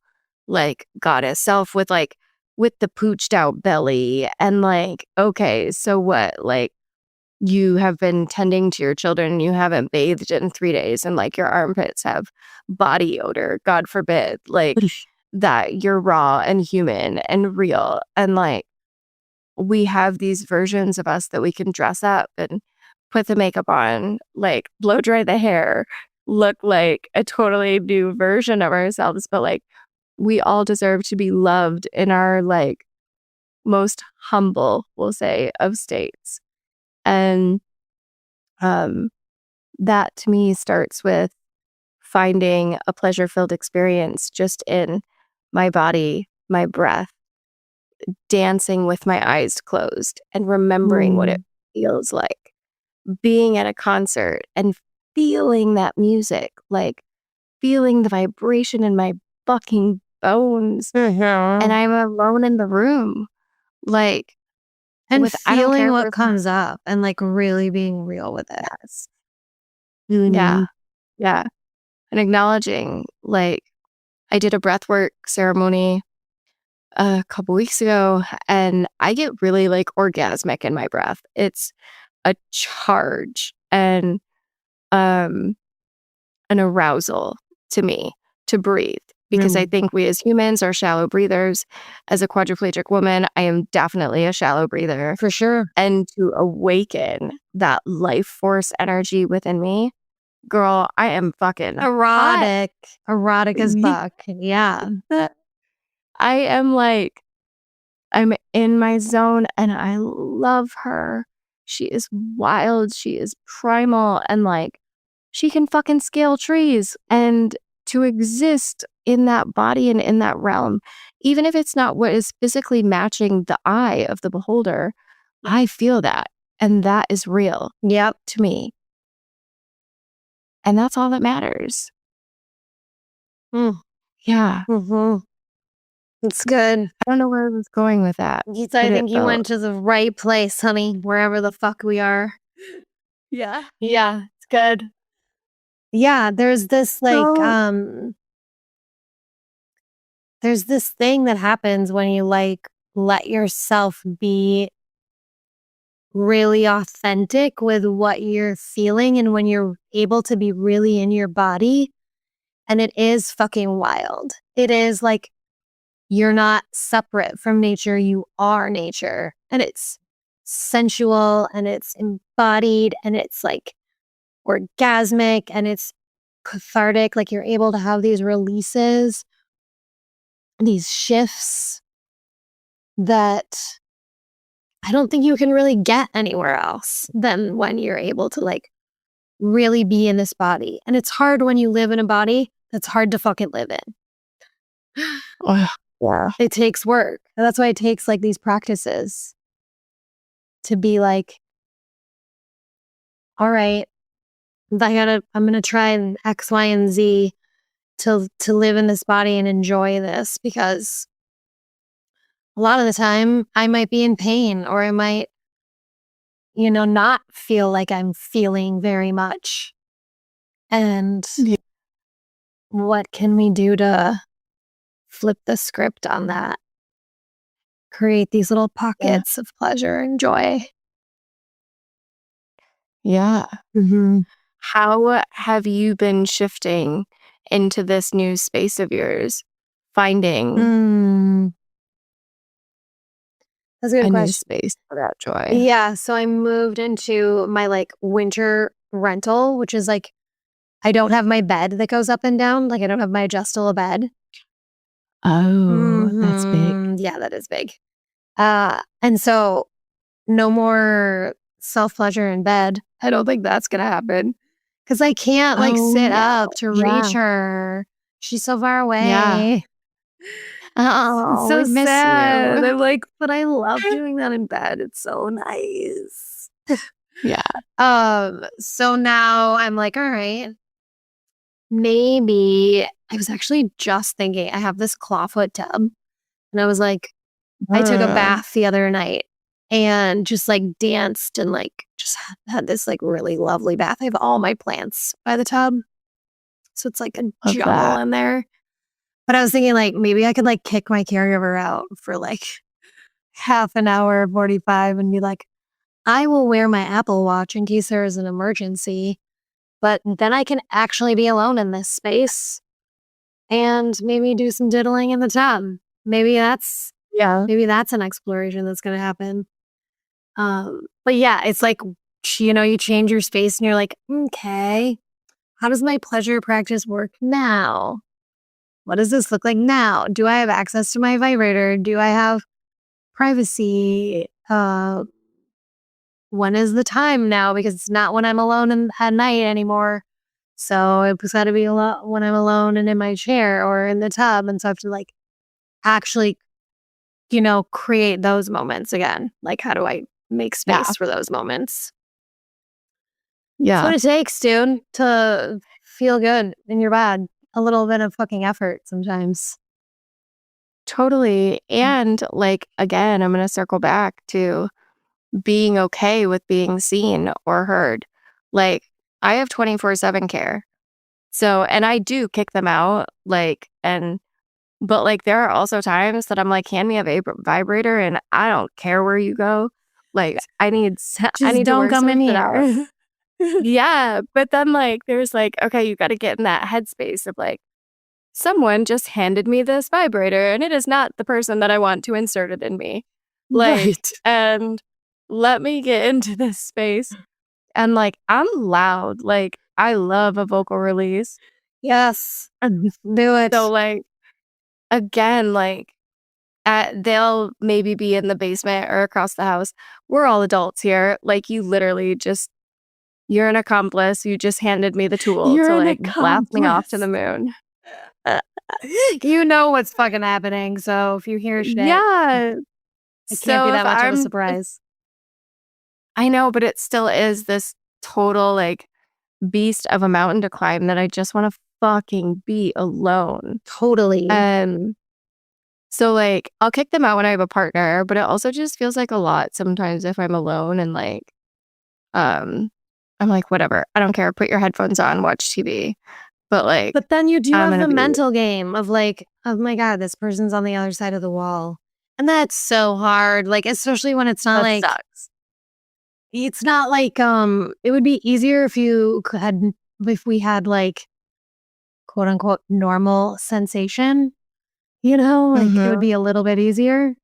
like goddess self with the pooched out belly and like, okay, so what? Like you have been tending to your children, you haven't bathed in 3 days, and like your armpits have body odor, God forbid, like that you're raw and human and real. And like we have these versions of us that we can dress up and put the makeup on, like blow dry the hair, look like a totally new version of ourselves. But like we all deserve to be loved in our like most humble, we'll say, of states. And um that to me starts with finding a pleasure filled experience just in my body, my breath, dancing with my eyes closed and remembering what it Mm. feels like being at a concert and feeling that music, like feeling the vibration in my fucking bones. And Mhm. I'm alone in the room. Like, And I don't feeling care what if comes up and like really being real with it. yes. You know what I Yeah. mean? Yeah. And acknowledging, like, I did a breathwork ceremony a couple weeks ago, and I get really like orgasmic in my breath. It's a charge and um an arousal to me to breathe because I Mm, think we as humans are shallow breathers. As a quadriplegic woman, I am definitely a shallow breather. for sure. And to awaken that life force energy within me, girl, I am fucking hot. Erotic. Erotic as fuck. Yeah. I am like, I'm in my zone and I love her. She is wild. She is primal and like, she can fucking scale trees. And to exist in that body and in that realm, even if it's not what is physically matching the eye of the beholder, I feel that. And that is real Yep. to me. And that's all that matters. Mm. Yeah. Mm-hmm. It's good. I don't know where I was going with that, I but it think you felt, went to the right place, honey, wherever the fuck we are. yeah. Yeah, it's good. Yeah, there's this So, there's this thing that happens when you like let yourself be really authentic with what you're feeling and when you're able to be really in your body. And it is fucking wild. It is like you're not separate from nature, you are nature. And it's sensual and it's embodied and it's like orgasmic and it's cathartic. Like you're able to have these releases, these shifts that I don't think you can really get anywhere else than when you're able to like really be in this body. And it's hard when you live in a body that's hard to fucking live in. oh, yeah. It takes work. And that's why it takes like these practices to be like, all right, I'm gonna try and X, Y, and Z to live in this body and enjoy this because a lot of the time I might be in pain or I might, not feel like I'm feeling very much. And Yeah. what can we do to flip the script on that? Create these little pockets of pleasure and joy. Yeah. Mm-hmm. How have you been shifting into this new space of yours, finding Mm, that's a good a new question. space for that joy? Yeah, so I moved into my like winter rental, which is like I don't have my bed that goes up and down. Like I don't have my adjustable bed. Oh, that's big. Yeah, that is big. And so no more self pleasure in bed. I don't think that's gonna happen because I can't like Oh, sit no. up to reach Yeah. her. She's so far Yeah. away. It's Oh, we so miss sad. you. I'm like, but I love doing that in bed. It's so nice. Yeah. So now I'm like, all right, maybe I was actually just thinking I have this clawfoot tub. And I was like, I took a Uh, bath the other night and just like danced and like just had this like really lovely bath. I have all my plants by the tub. So it's like a love jungle that. in there. But I was thinking like maybe I could like kick my caregiver out for like half an hour, 45 and be like, I will wear my Apple Watch in case there is an emergency. But then I can actually be alone in this space and maybe do some diddling in the tub. Maybe that's Yeah. maybe that's an exploration that's going to happen. But yeah, it's like you change your space and you're like, okay, how does my pleasure practice work now? What does this look like now? Do I have access to my vibrator? Do I have privacy? When is the time now? Because it's not when I'm alone at night anymore. So it's got to be a lot when I'm alone and in my chair or in the tub. And so I have to like actually, create those moments again. Like, how do I make Yeah. space for those moments? That's Yeah. what it takes, dude, to feel good in your bed. A little bit of fucking effort sometimes. Totally. And like, again, I'm going to circle back to being okay with being seen or heard. Like, I have 24/7 care. So, and I do kick them out, but like there are also times that I'm like, hand me a vibrator and I don't care where you go. Like, I Just need to don't work come some in shit out. here. Yeah, but then like there's like, okay, you got to get in that headspace of like, someone just handed me this vibrator and it is not the person that I want to insert it in me. Like, Right. and let me get into this space. And like, I'm loud. Like, I love a vocal release. Yes. And Do so it. like, again, like, they'll maybe be in the basement or across the house. We're all adults here. Like, you're an accomplice. You just handed me the tool You're to an like blast me off to accomplice. the moon. You know what's fucking happening. So if you hear shit, Yeah. it can't be So that much of a surprise. I know, but it still is this total like beast of a mountain to climb that I just want to fucking be alone. Totally. And so like I'll kick them out when I have a partner, but it also just feels like a lot sometimes if I'm alone and like um I'm like, whatever, I don't care. Put your headphones on, watch TV. But like But then you do I'm have gonna the be mental game of like, oh my God, this person's on the other side of the wall. And that's so hard. Like, especially when that sucks. it's not like, it would be easier if we had like, quote unquote, normal sensation, like it would Mm-hmm. be a little bit easier,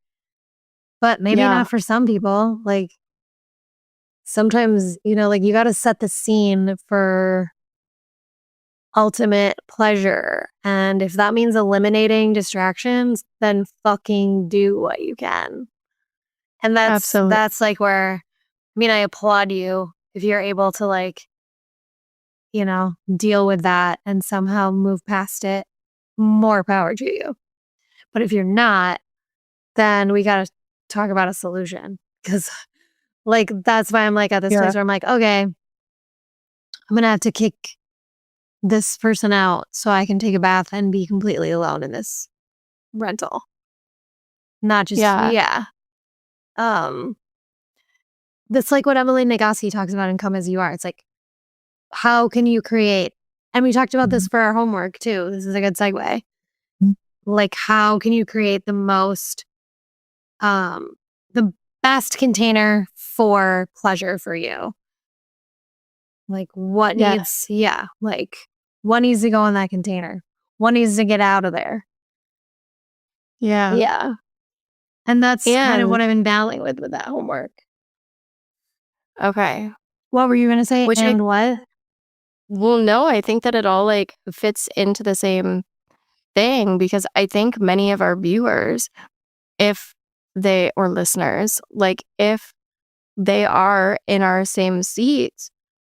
but maybe Yeah, not for some people. Like, sometimes, like you got to set the scene for ultimate pleasure. And if that means eliminating distractions, then fucking do what you can. And absolutely. that's like where, I applaud you if you're able to like, deal with that and somehow move past it. More power to you. But if you're not, then we got to talk about a solution. Cause like, that's why I'm like at this Yeah. place where I'm like, okay, I'm going to have to kick this person out so I can take a bath and be completely alone in this rental. Not just, Yeah. yeah. Um, that's like what Emily Nagoski talks about in Come As You Are. It's like, how can you create, and we talked about this for our homework too. This is a good segue. Like, how can you create the best container for pleasure for you? Like, Yes. what needs to go in that container? What needs to get out of there? Yeah. Yeah. And that's kind of And what I've been battling with that homework. okay. What were you going to say? Which I And what? Well, no, I think that it all like fits into the same thing because I think many of our viewers, if they or listeners, like if they are in our same seats,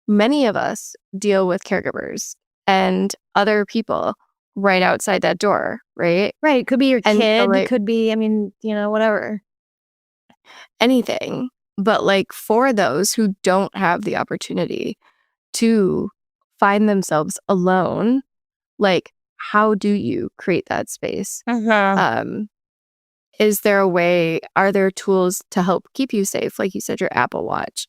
many of us deal with caregivers and other people right outside that door, right? Right. It could be your And so kid. like Could be, whatever. anything, but like for those who don't have the opportunity to find themselves alone, like how do you create that space? Uh-huh. Um, is there a way, are there tools to help keep you safe? Like you said, your Apple Watch.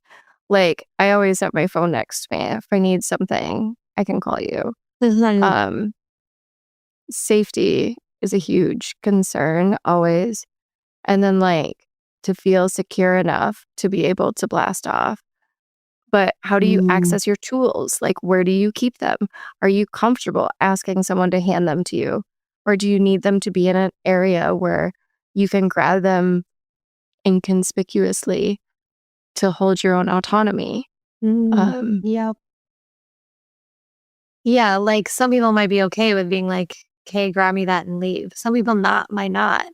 Like I always have my phone next to me. If I need something, I can call you. Um, Safety is a huge concern always. And then like to feel secure enough to be able to blast off. But how do you Mm. access your tools? Like, where do you keep them? Are you comfortable asking someone to hand them to you? Or do you need them to be in an area where you can grab them inconspicuously to hold your own autonomy? Um, Yep. Yeah, like some people might be okay with being like, "Okay, grab me that and leave." Some people might not.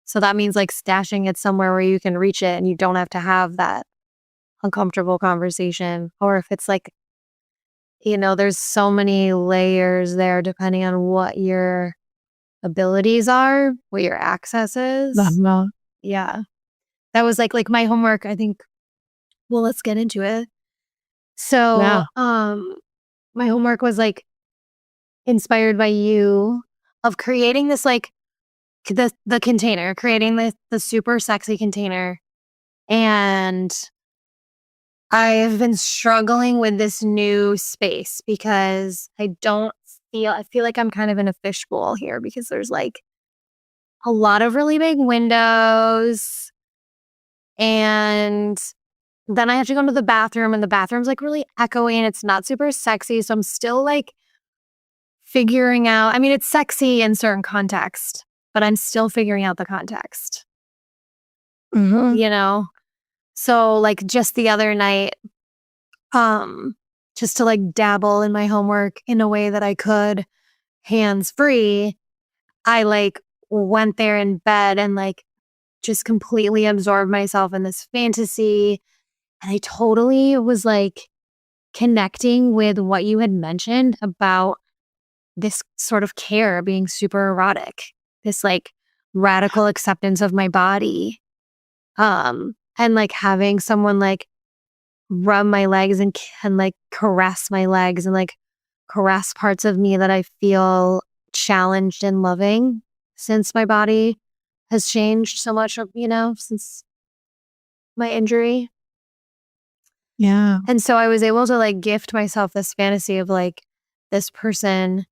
So that means like stashing it somewhere where you can reach it and you don't have to have that uncomfortable conversation. Or if it's like, there's so many layers there depending on what your abilities are, what your access is. well, Yeah. That was like my homework, I think. Well, let's get into it. So, yeah. my homework was like inspired by you of creating this like the container, creating the super sexy container and I've been struggling with this new space because I feel like I'm kind of in a fishbowl here because there's like a lot of really big windows, and then I have to go into the bathroom, and the bathroom's like really echoey and it's not super sexy. So I'm still like figuring out, I mean, it's sexy in certain context, but I'm still figuring out the context, you know? So like just the other night, just to like dabble in my homework in a way that I could hands free, I like went there in bed and like just completely absorbed myself in this fantasy. And I totally was like connecting with what you had mentioned about this sort of care being super erotic, this like radical acceptance of my body. And like having someone like rub my legs and like caress my legs and like caress parts of me that I feel challenged and loving since my body has changed so much, since my injury. Yeah. And so I was able to like gift myself this fantasy of like this person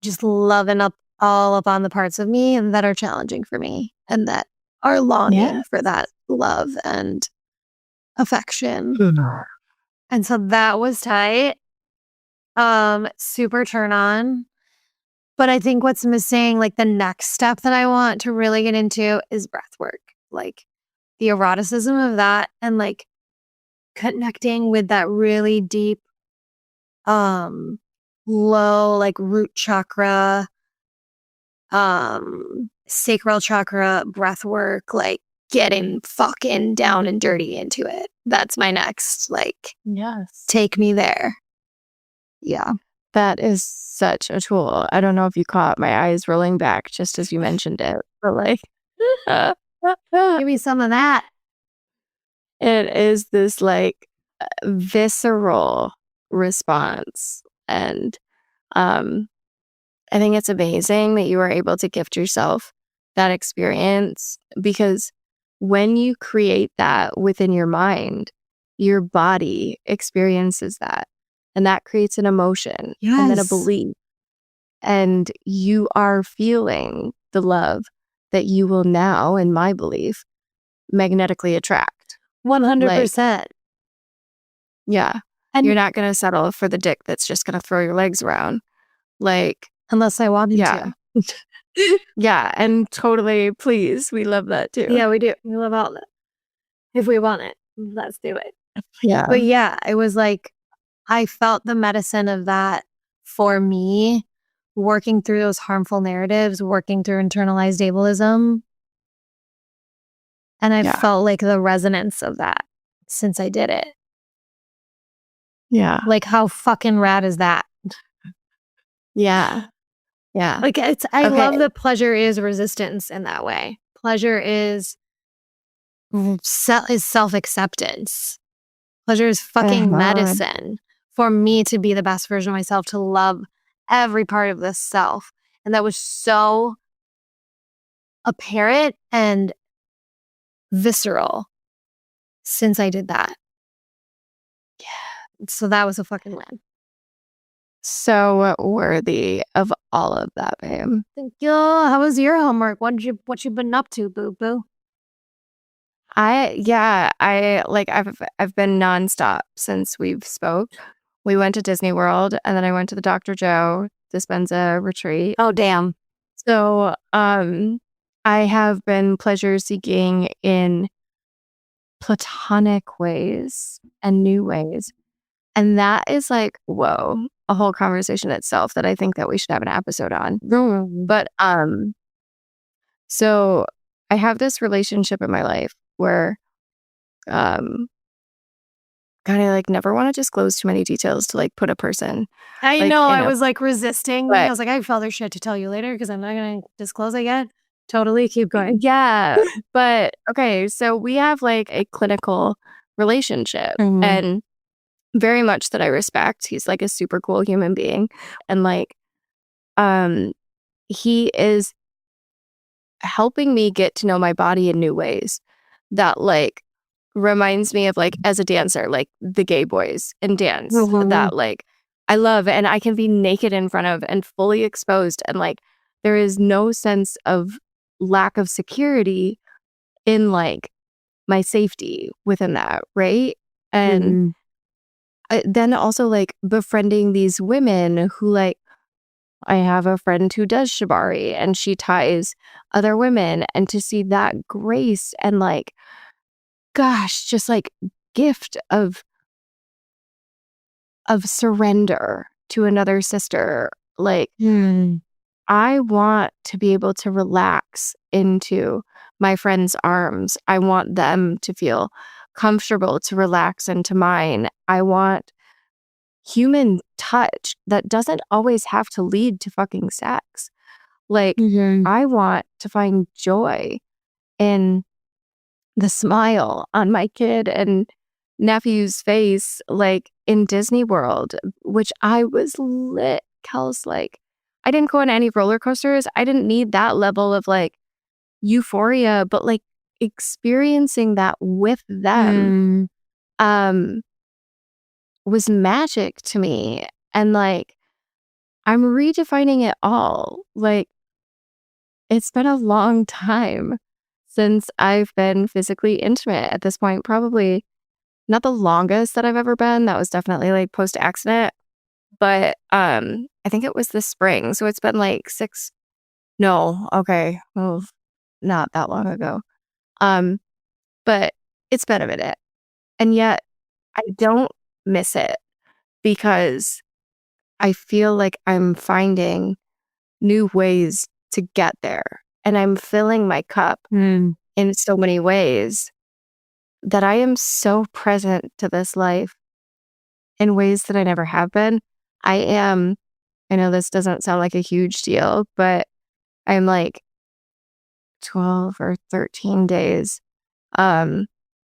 just loving up all up on the parts of me and that are challenging for me and that are longing for that love and affection. And so that was tight. Super turn on. But I think what's missing, like the next step that I want to really get into is breath work. Like the eroticism of that and like connecting with that really deep, low, like root chakra, sacral chakra breath work, like getting fucking down and dirty into it. That's my next, like, take me there. Yeah. That is such a tool. I don't know if you caught my eyes rolling back just as you mentioned it, but like, Give me some of that. it is this like visceral response. And I think it's amazing that you were able to gift yourself that experience, because when you create that within your mind, your body experiences that. And that creates an emotion and then a belief. And you are feeling the love that you will now, in my belief, magnetically attract. 100%. Yeah. And you're not going to settle for the dick that's just going to throw your legs around. Like, unless I want him to. Yeah. And totally, please. We love that too. Yeah, we do. We love all that. If we want it, let's do it. Yeah. But yeah, it was like, I felt the medicine of that for me, working through those harmful narratives, working through internalized ableism. And I felt like the resonance of that since I did it. Yeah. Like, how fucking rad is that? Yeah. Yeah. Like, I love that pleasure is resistance in that way. Pleasure is self-acceptance. Pleasure is fucking medicine for me to be the best version of myself, to love every part of this self. And that was so apparent and visceral since I did that. Yeah. So that was a fucking win. So worthy of all of that, babe. Thank you. How was your homework? What you been up to, boo boo? I've been nonstop since we've spoke. We went to Disney World and then I went to the Dr. Joe Dispenza retreat. Oh, damn. So I have been pleasure seeking in Platonic ways and new ways. And that is like, whoa, a whole conversation itself that I think that we should have an episode on. But so I have this relationship in my life where kind of like never want to disclose too many details to like put a person. I know, I was like resisting. I was like, I have other shit to tell you later because I'm not going to disclose it yet. Totally, keep going. Yeah. But okay, so we have like a clinical relationship and very much that I respect. He's like a super cool human being. And like, he is helping me get to know my body in new ways that like reminds me of like as a dancer, like the gay boys in dance Mhm. that like I love and I can be naked in front of and fully exposed and like there is no sense of lack of security in like my safety within that, right? And Mhm. then also like befriending these women who like I have a friend who does shibari and she ties other women and to see that grace and like gosh, just like gift of surrender to another sister. Like Mm. I want to be able to relax into my friend's arms. I want them to feel comfortable to relax into mine. I want human touch that doesn't always have to lead to fucking sex. Like, Mhm. I want to find joy in the smile on my kid and nephew's face, like in Disney World, which I was lit. Kels, like, I didn't go on any roller coasters. I didn't need that level of like euphoria, but like experiencing that with them Mm. um was magic to me. And like I'm redefining it all. Like, it's been a long time since I've been physically intimate at this point. Probably not the longest that I've ever been. That was definitely like post accident. But I think it was this spring. So it's been like no, okay. Well, not that long ago. Um, but it's been a minute. And yet I don't miss it because I feel like I'm finding new ways to get there. And I'm filling my cup Mm. in so many ways that I am so present to this life in ways that I never have been. I am, I know this doesn't sound like a huge deal, but I'm like 12 or 13 days um,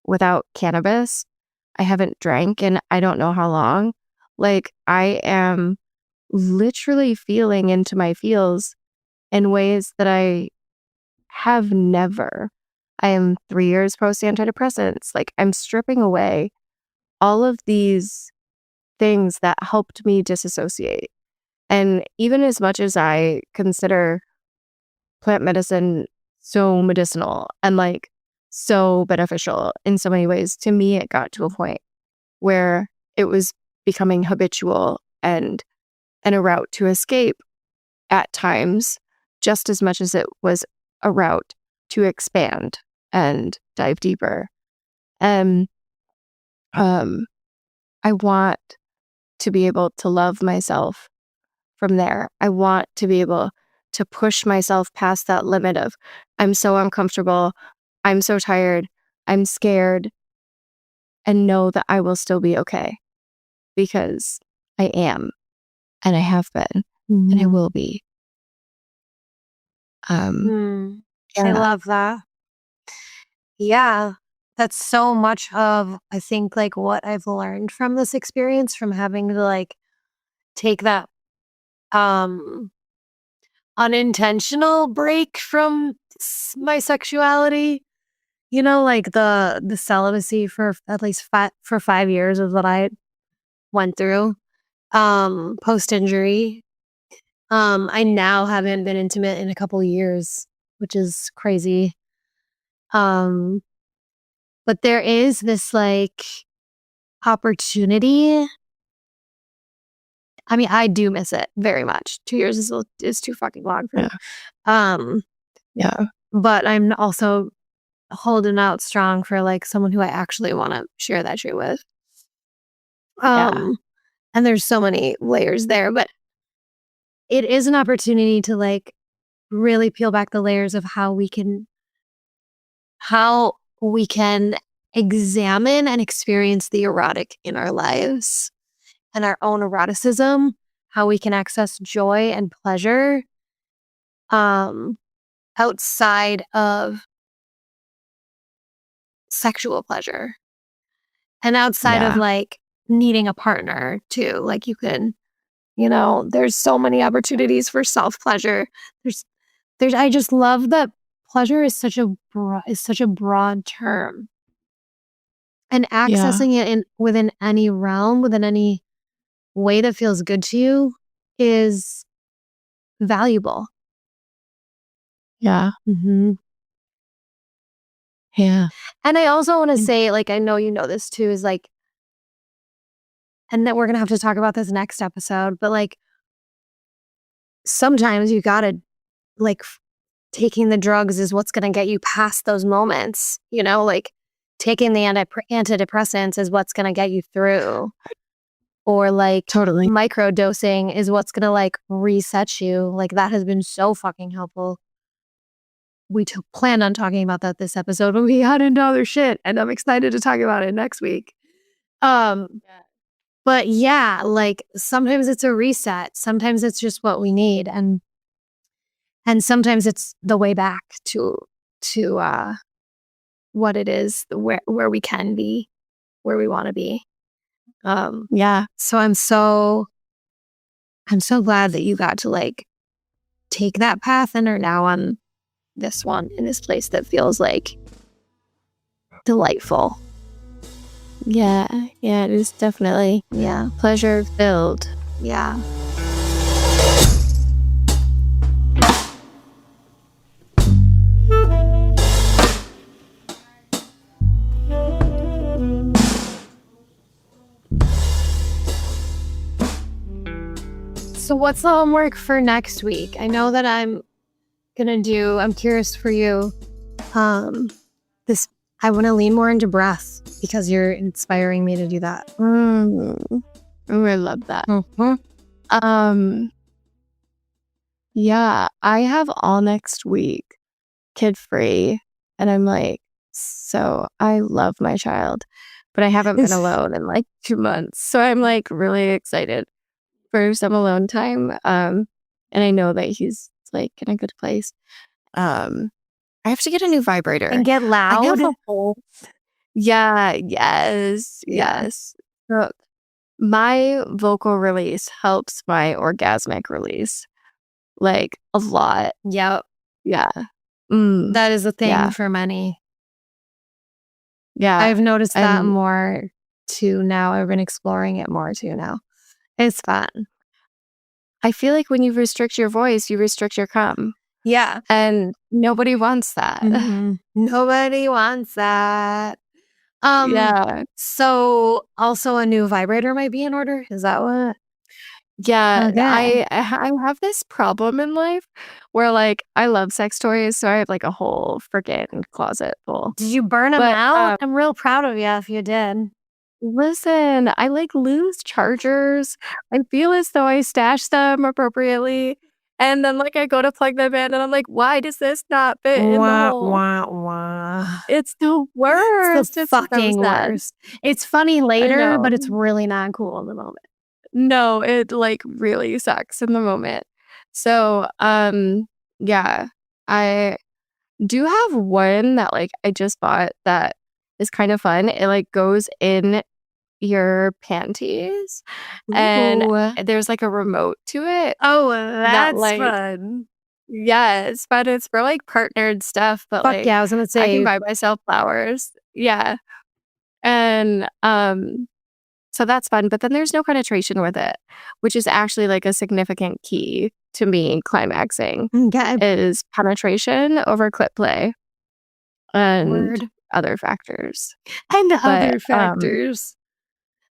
without cannabis. I haven't drank in I don't know how long. Like, I am literally feeling into my feels in ways that I have never. I am 3 years post antidepressants. Like, I'm stripping away all of these things that helped me disassociate. And even as much as I consider plant medicine so medicinal and like so beneficial in so many ways, to me, it got to a point where it was becoming habitual and a route to escape at times, just as much as it was a route to expand and dive deeper. And I want to be able to love myself from there. I want to be able to push myself past that limit of, I'm so uncomfortable, I'm so tired, I'm scared, and know that I will still be okay because I am, and I have been, and I Mhm. will be. Um, Mm. I yeah, love that. Yeah. That's so much of, I think, like what I've learned from this experience, from having to like take that um unintentional break from my sexuality. You know, like the celibacy for at least for 5 years is what I went through post injury. I now haven't been intimate in a couple years, which is crazy. Um, but there is this like opportunity. I mean, I do miss it very much. 2 years is too fucking long for me. yeah, Um, yeah, but I'm also holding out strong for like someone who I actually want to share that shit with. yeah, Um, and there's so many layers there, but it is an opportunity to like really peel back the layers of how we can examine and experience the erotic in our lives and our own eroticism, how we can access joy and pleasure um outside of sexual pleasure and outside of yeah, like needing a partner too. Like you can, there's so many opportunities for self pleasure. There's I just love that pleasure is such a broad term. And accessing it within any realm, within any way that feels good to you is valuable. Yeah. Mm-hmm. Yeah. And I also want to say, like, I know you know this too, is like, and that we're going to have to talk about this next episode, but like, sometimes you got to, like, taking the drugs is what's going to get you past those moments, you know, like taking the antidepressants is what's going to get you through. Or like Totally. micro dosing is what's going to like reset you. Like that has been so fucking helpful. We planned on talking about that this episode, but we got into other shit and I'm excited to talk about it next week. But yeah, like sometimes it's a reset. Sometimes it's just what we need. And sometimes it's the way back to what it is, where we can be, where we want to be. Yeah. So I'm so glad that you got to like take that path and are now on this one in this place that feels like delightful. Yeah. Yeah. It is definitely pleasure filled. Yeah. So what's the homework for next week? I know that I'm curious for you. I want to lean more into breath because you're inspiring me to do that. I love that. Yeah, I have all next week kid free, and I'm like, so I love my child, but I haven't been alone in like 2 months, so I'm like really excited for some alone time. And I know that he's like in a good place. I have to get a new vibrator And get loud. I have a whole yes. So my vocal release helps my orgasmic release like a lot. Yep. Yeah. That is a thing for many. Yeah. I've noticed that more too now. I've been exploring it more too now. It's fun. I feel like when you restrict your voice, you restrict your cum. Yeah. And nobody wants that. Nobody wants that. Yeah. So also a new vibrator might be in order. Is that what? Yeah. Okay. I have this problem in life where like I love sex toys, so I have like a whole freaking closet full. Did you burn them out? I'm real proud of you if you did. Listen, I like lose chargers. I feel as though I stashed them appropriately. And then like I go to plug them in and I'm like, why does this not fit in the hole? It's the worst. It's the fucking worst. It's funny later, but it's really not cool in the moment. No, it like really sucks in the moment. So, yeah, I do have one that like I just bought that is kind of fun. It like goes in your panties. And there's like a remote to it. Oh, that's fun. Yes, but it's for like partnered stuff. But fuck like, yeah, I was gonna say I can buy myself flowers. Yeah, and so that's fun. But then there's no penetration with it, which is actually like a significant key to me climaxing. Is penetration over clip play, and other factors.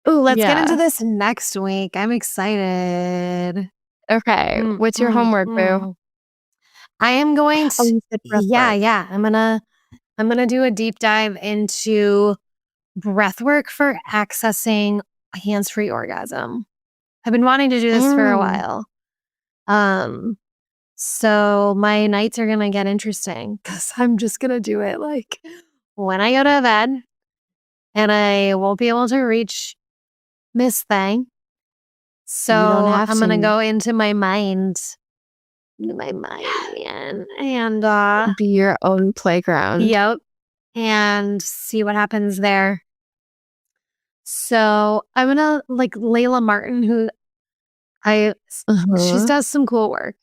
Ooh, let's get into this next week. I'm excited. Okay. What's your homework, boo? I am going to I'm gonna do a deep dive into breathwork for accessing hands-free orgasm. I've been wanting to do this for a while. So my nights are gonna get interesting because I'm just gonna do it like when I go to bed and I won't be able to reach Miss Thing. So I'm gonna go into my mind. And be your own playground. Yep. And see what happens there. So I'm gonna like Layla Martin, who she does some cool work.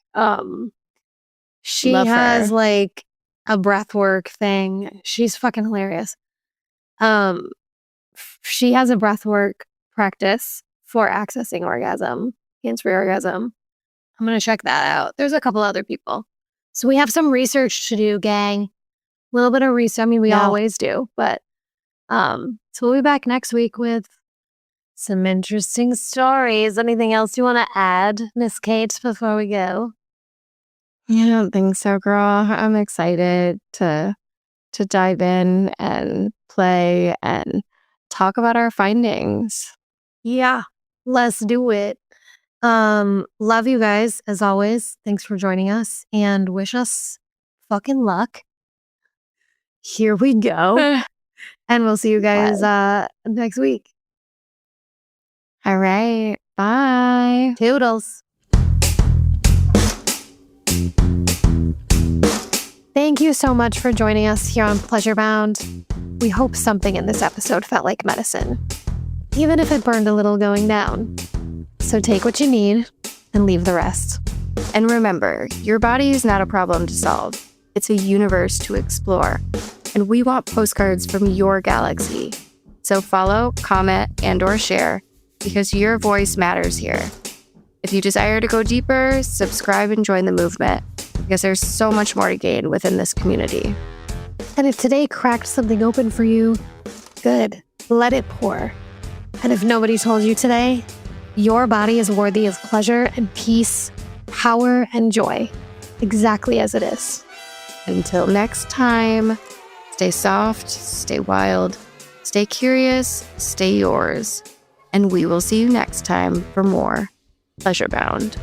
She has like a breathwork thing. She's fucking hilarious. she has a breathwork practice for accessing orgasm, hands-free orgasm. I'm going to check that out. There's a couple other people. So we have some research to do, gang. A little bit of research. I mean, we always do, but so we'll be back next week with some interesting stories. Anything else you want to add, Miss Kate, before we go? I don't think so, girl. I'm excited to dive in and play and talk about our findings. Yeah, let's do it. Love you guys as always. Thanks for joining us and wish us fucking luck. Here we go. And we'll see you guys next week. All right. Bye. Toodles. Thank you so much for joining us here on Pleasure Bound. We hope something in this episode felt like medicine, even if it burned a little going down. So take what you need and leave the rest. And remember, your body is not a problem to solve. It's a universe to explore. And we want postcards from your galaxy. So follow, comment, and/or share, because your voice matters here. If you desire to go deeper, subscribe and join the movement, because there's so much more to gain within this community. And if today cracked something open for you, good, let it pour. And if nobody told you today, your body is worthy of pleasure and peace, power and joy, exactly as it is. Until next time, stay soft, stay wild, stay curious, stay yours. And we will see you next time for more Pleasure Bound.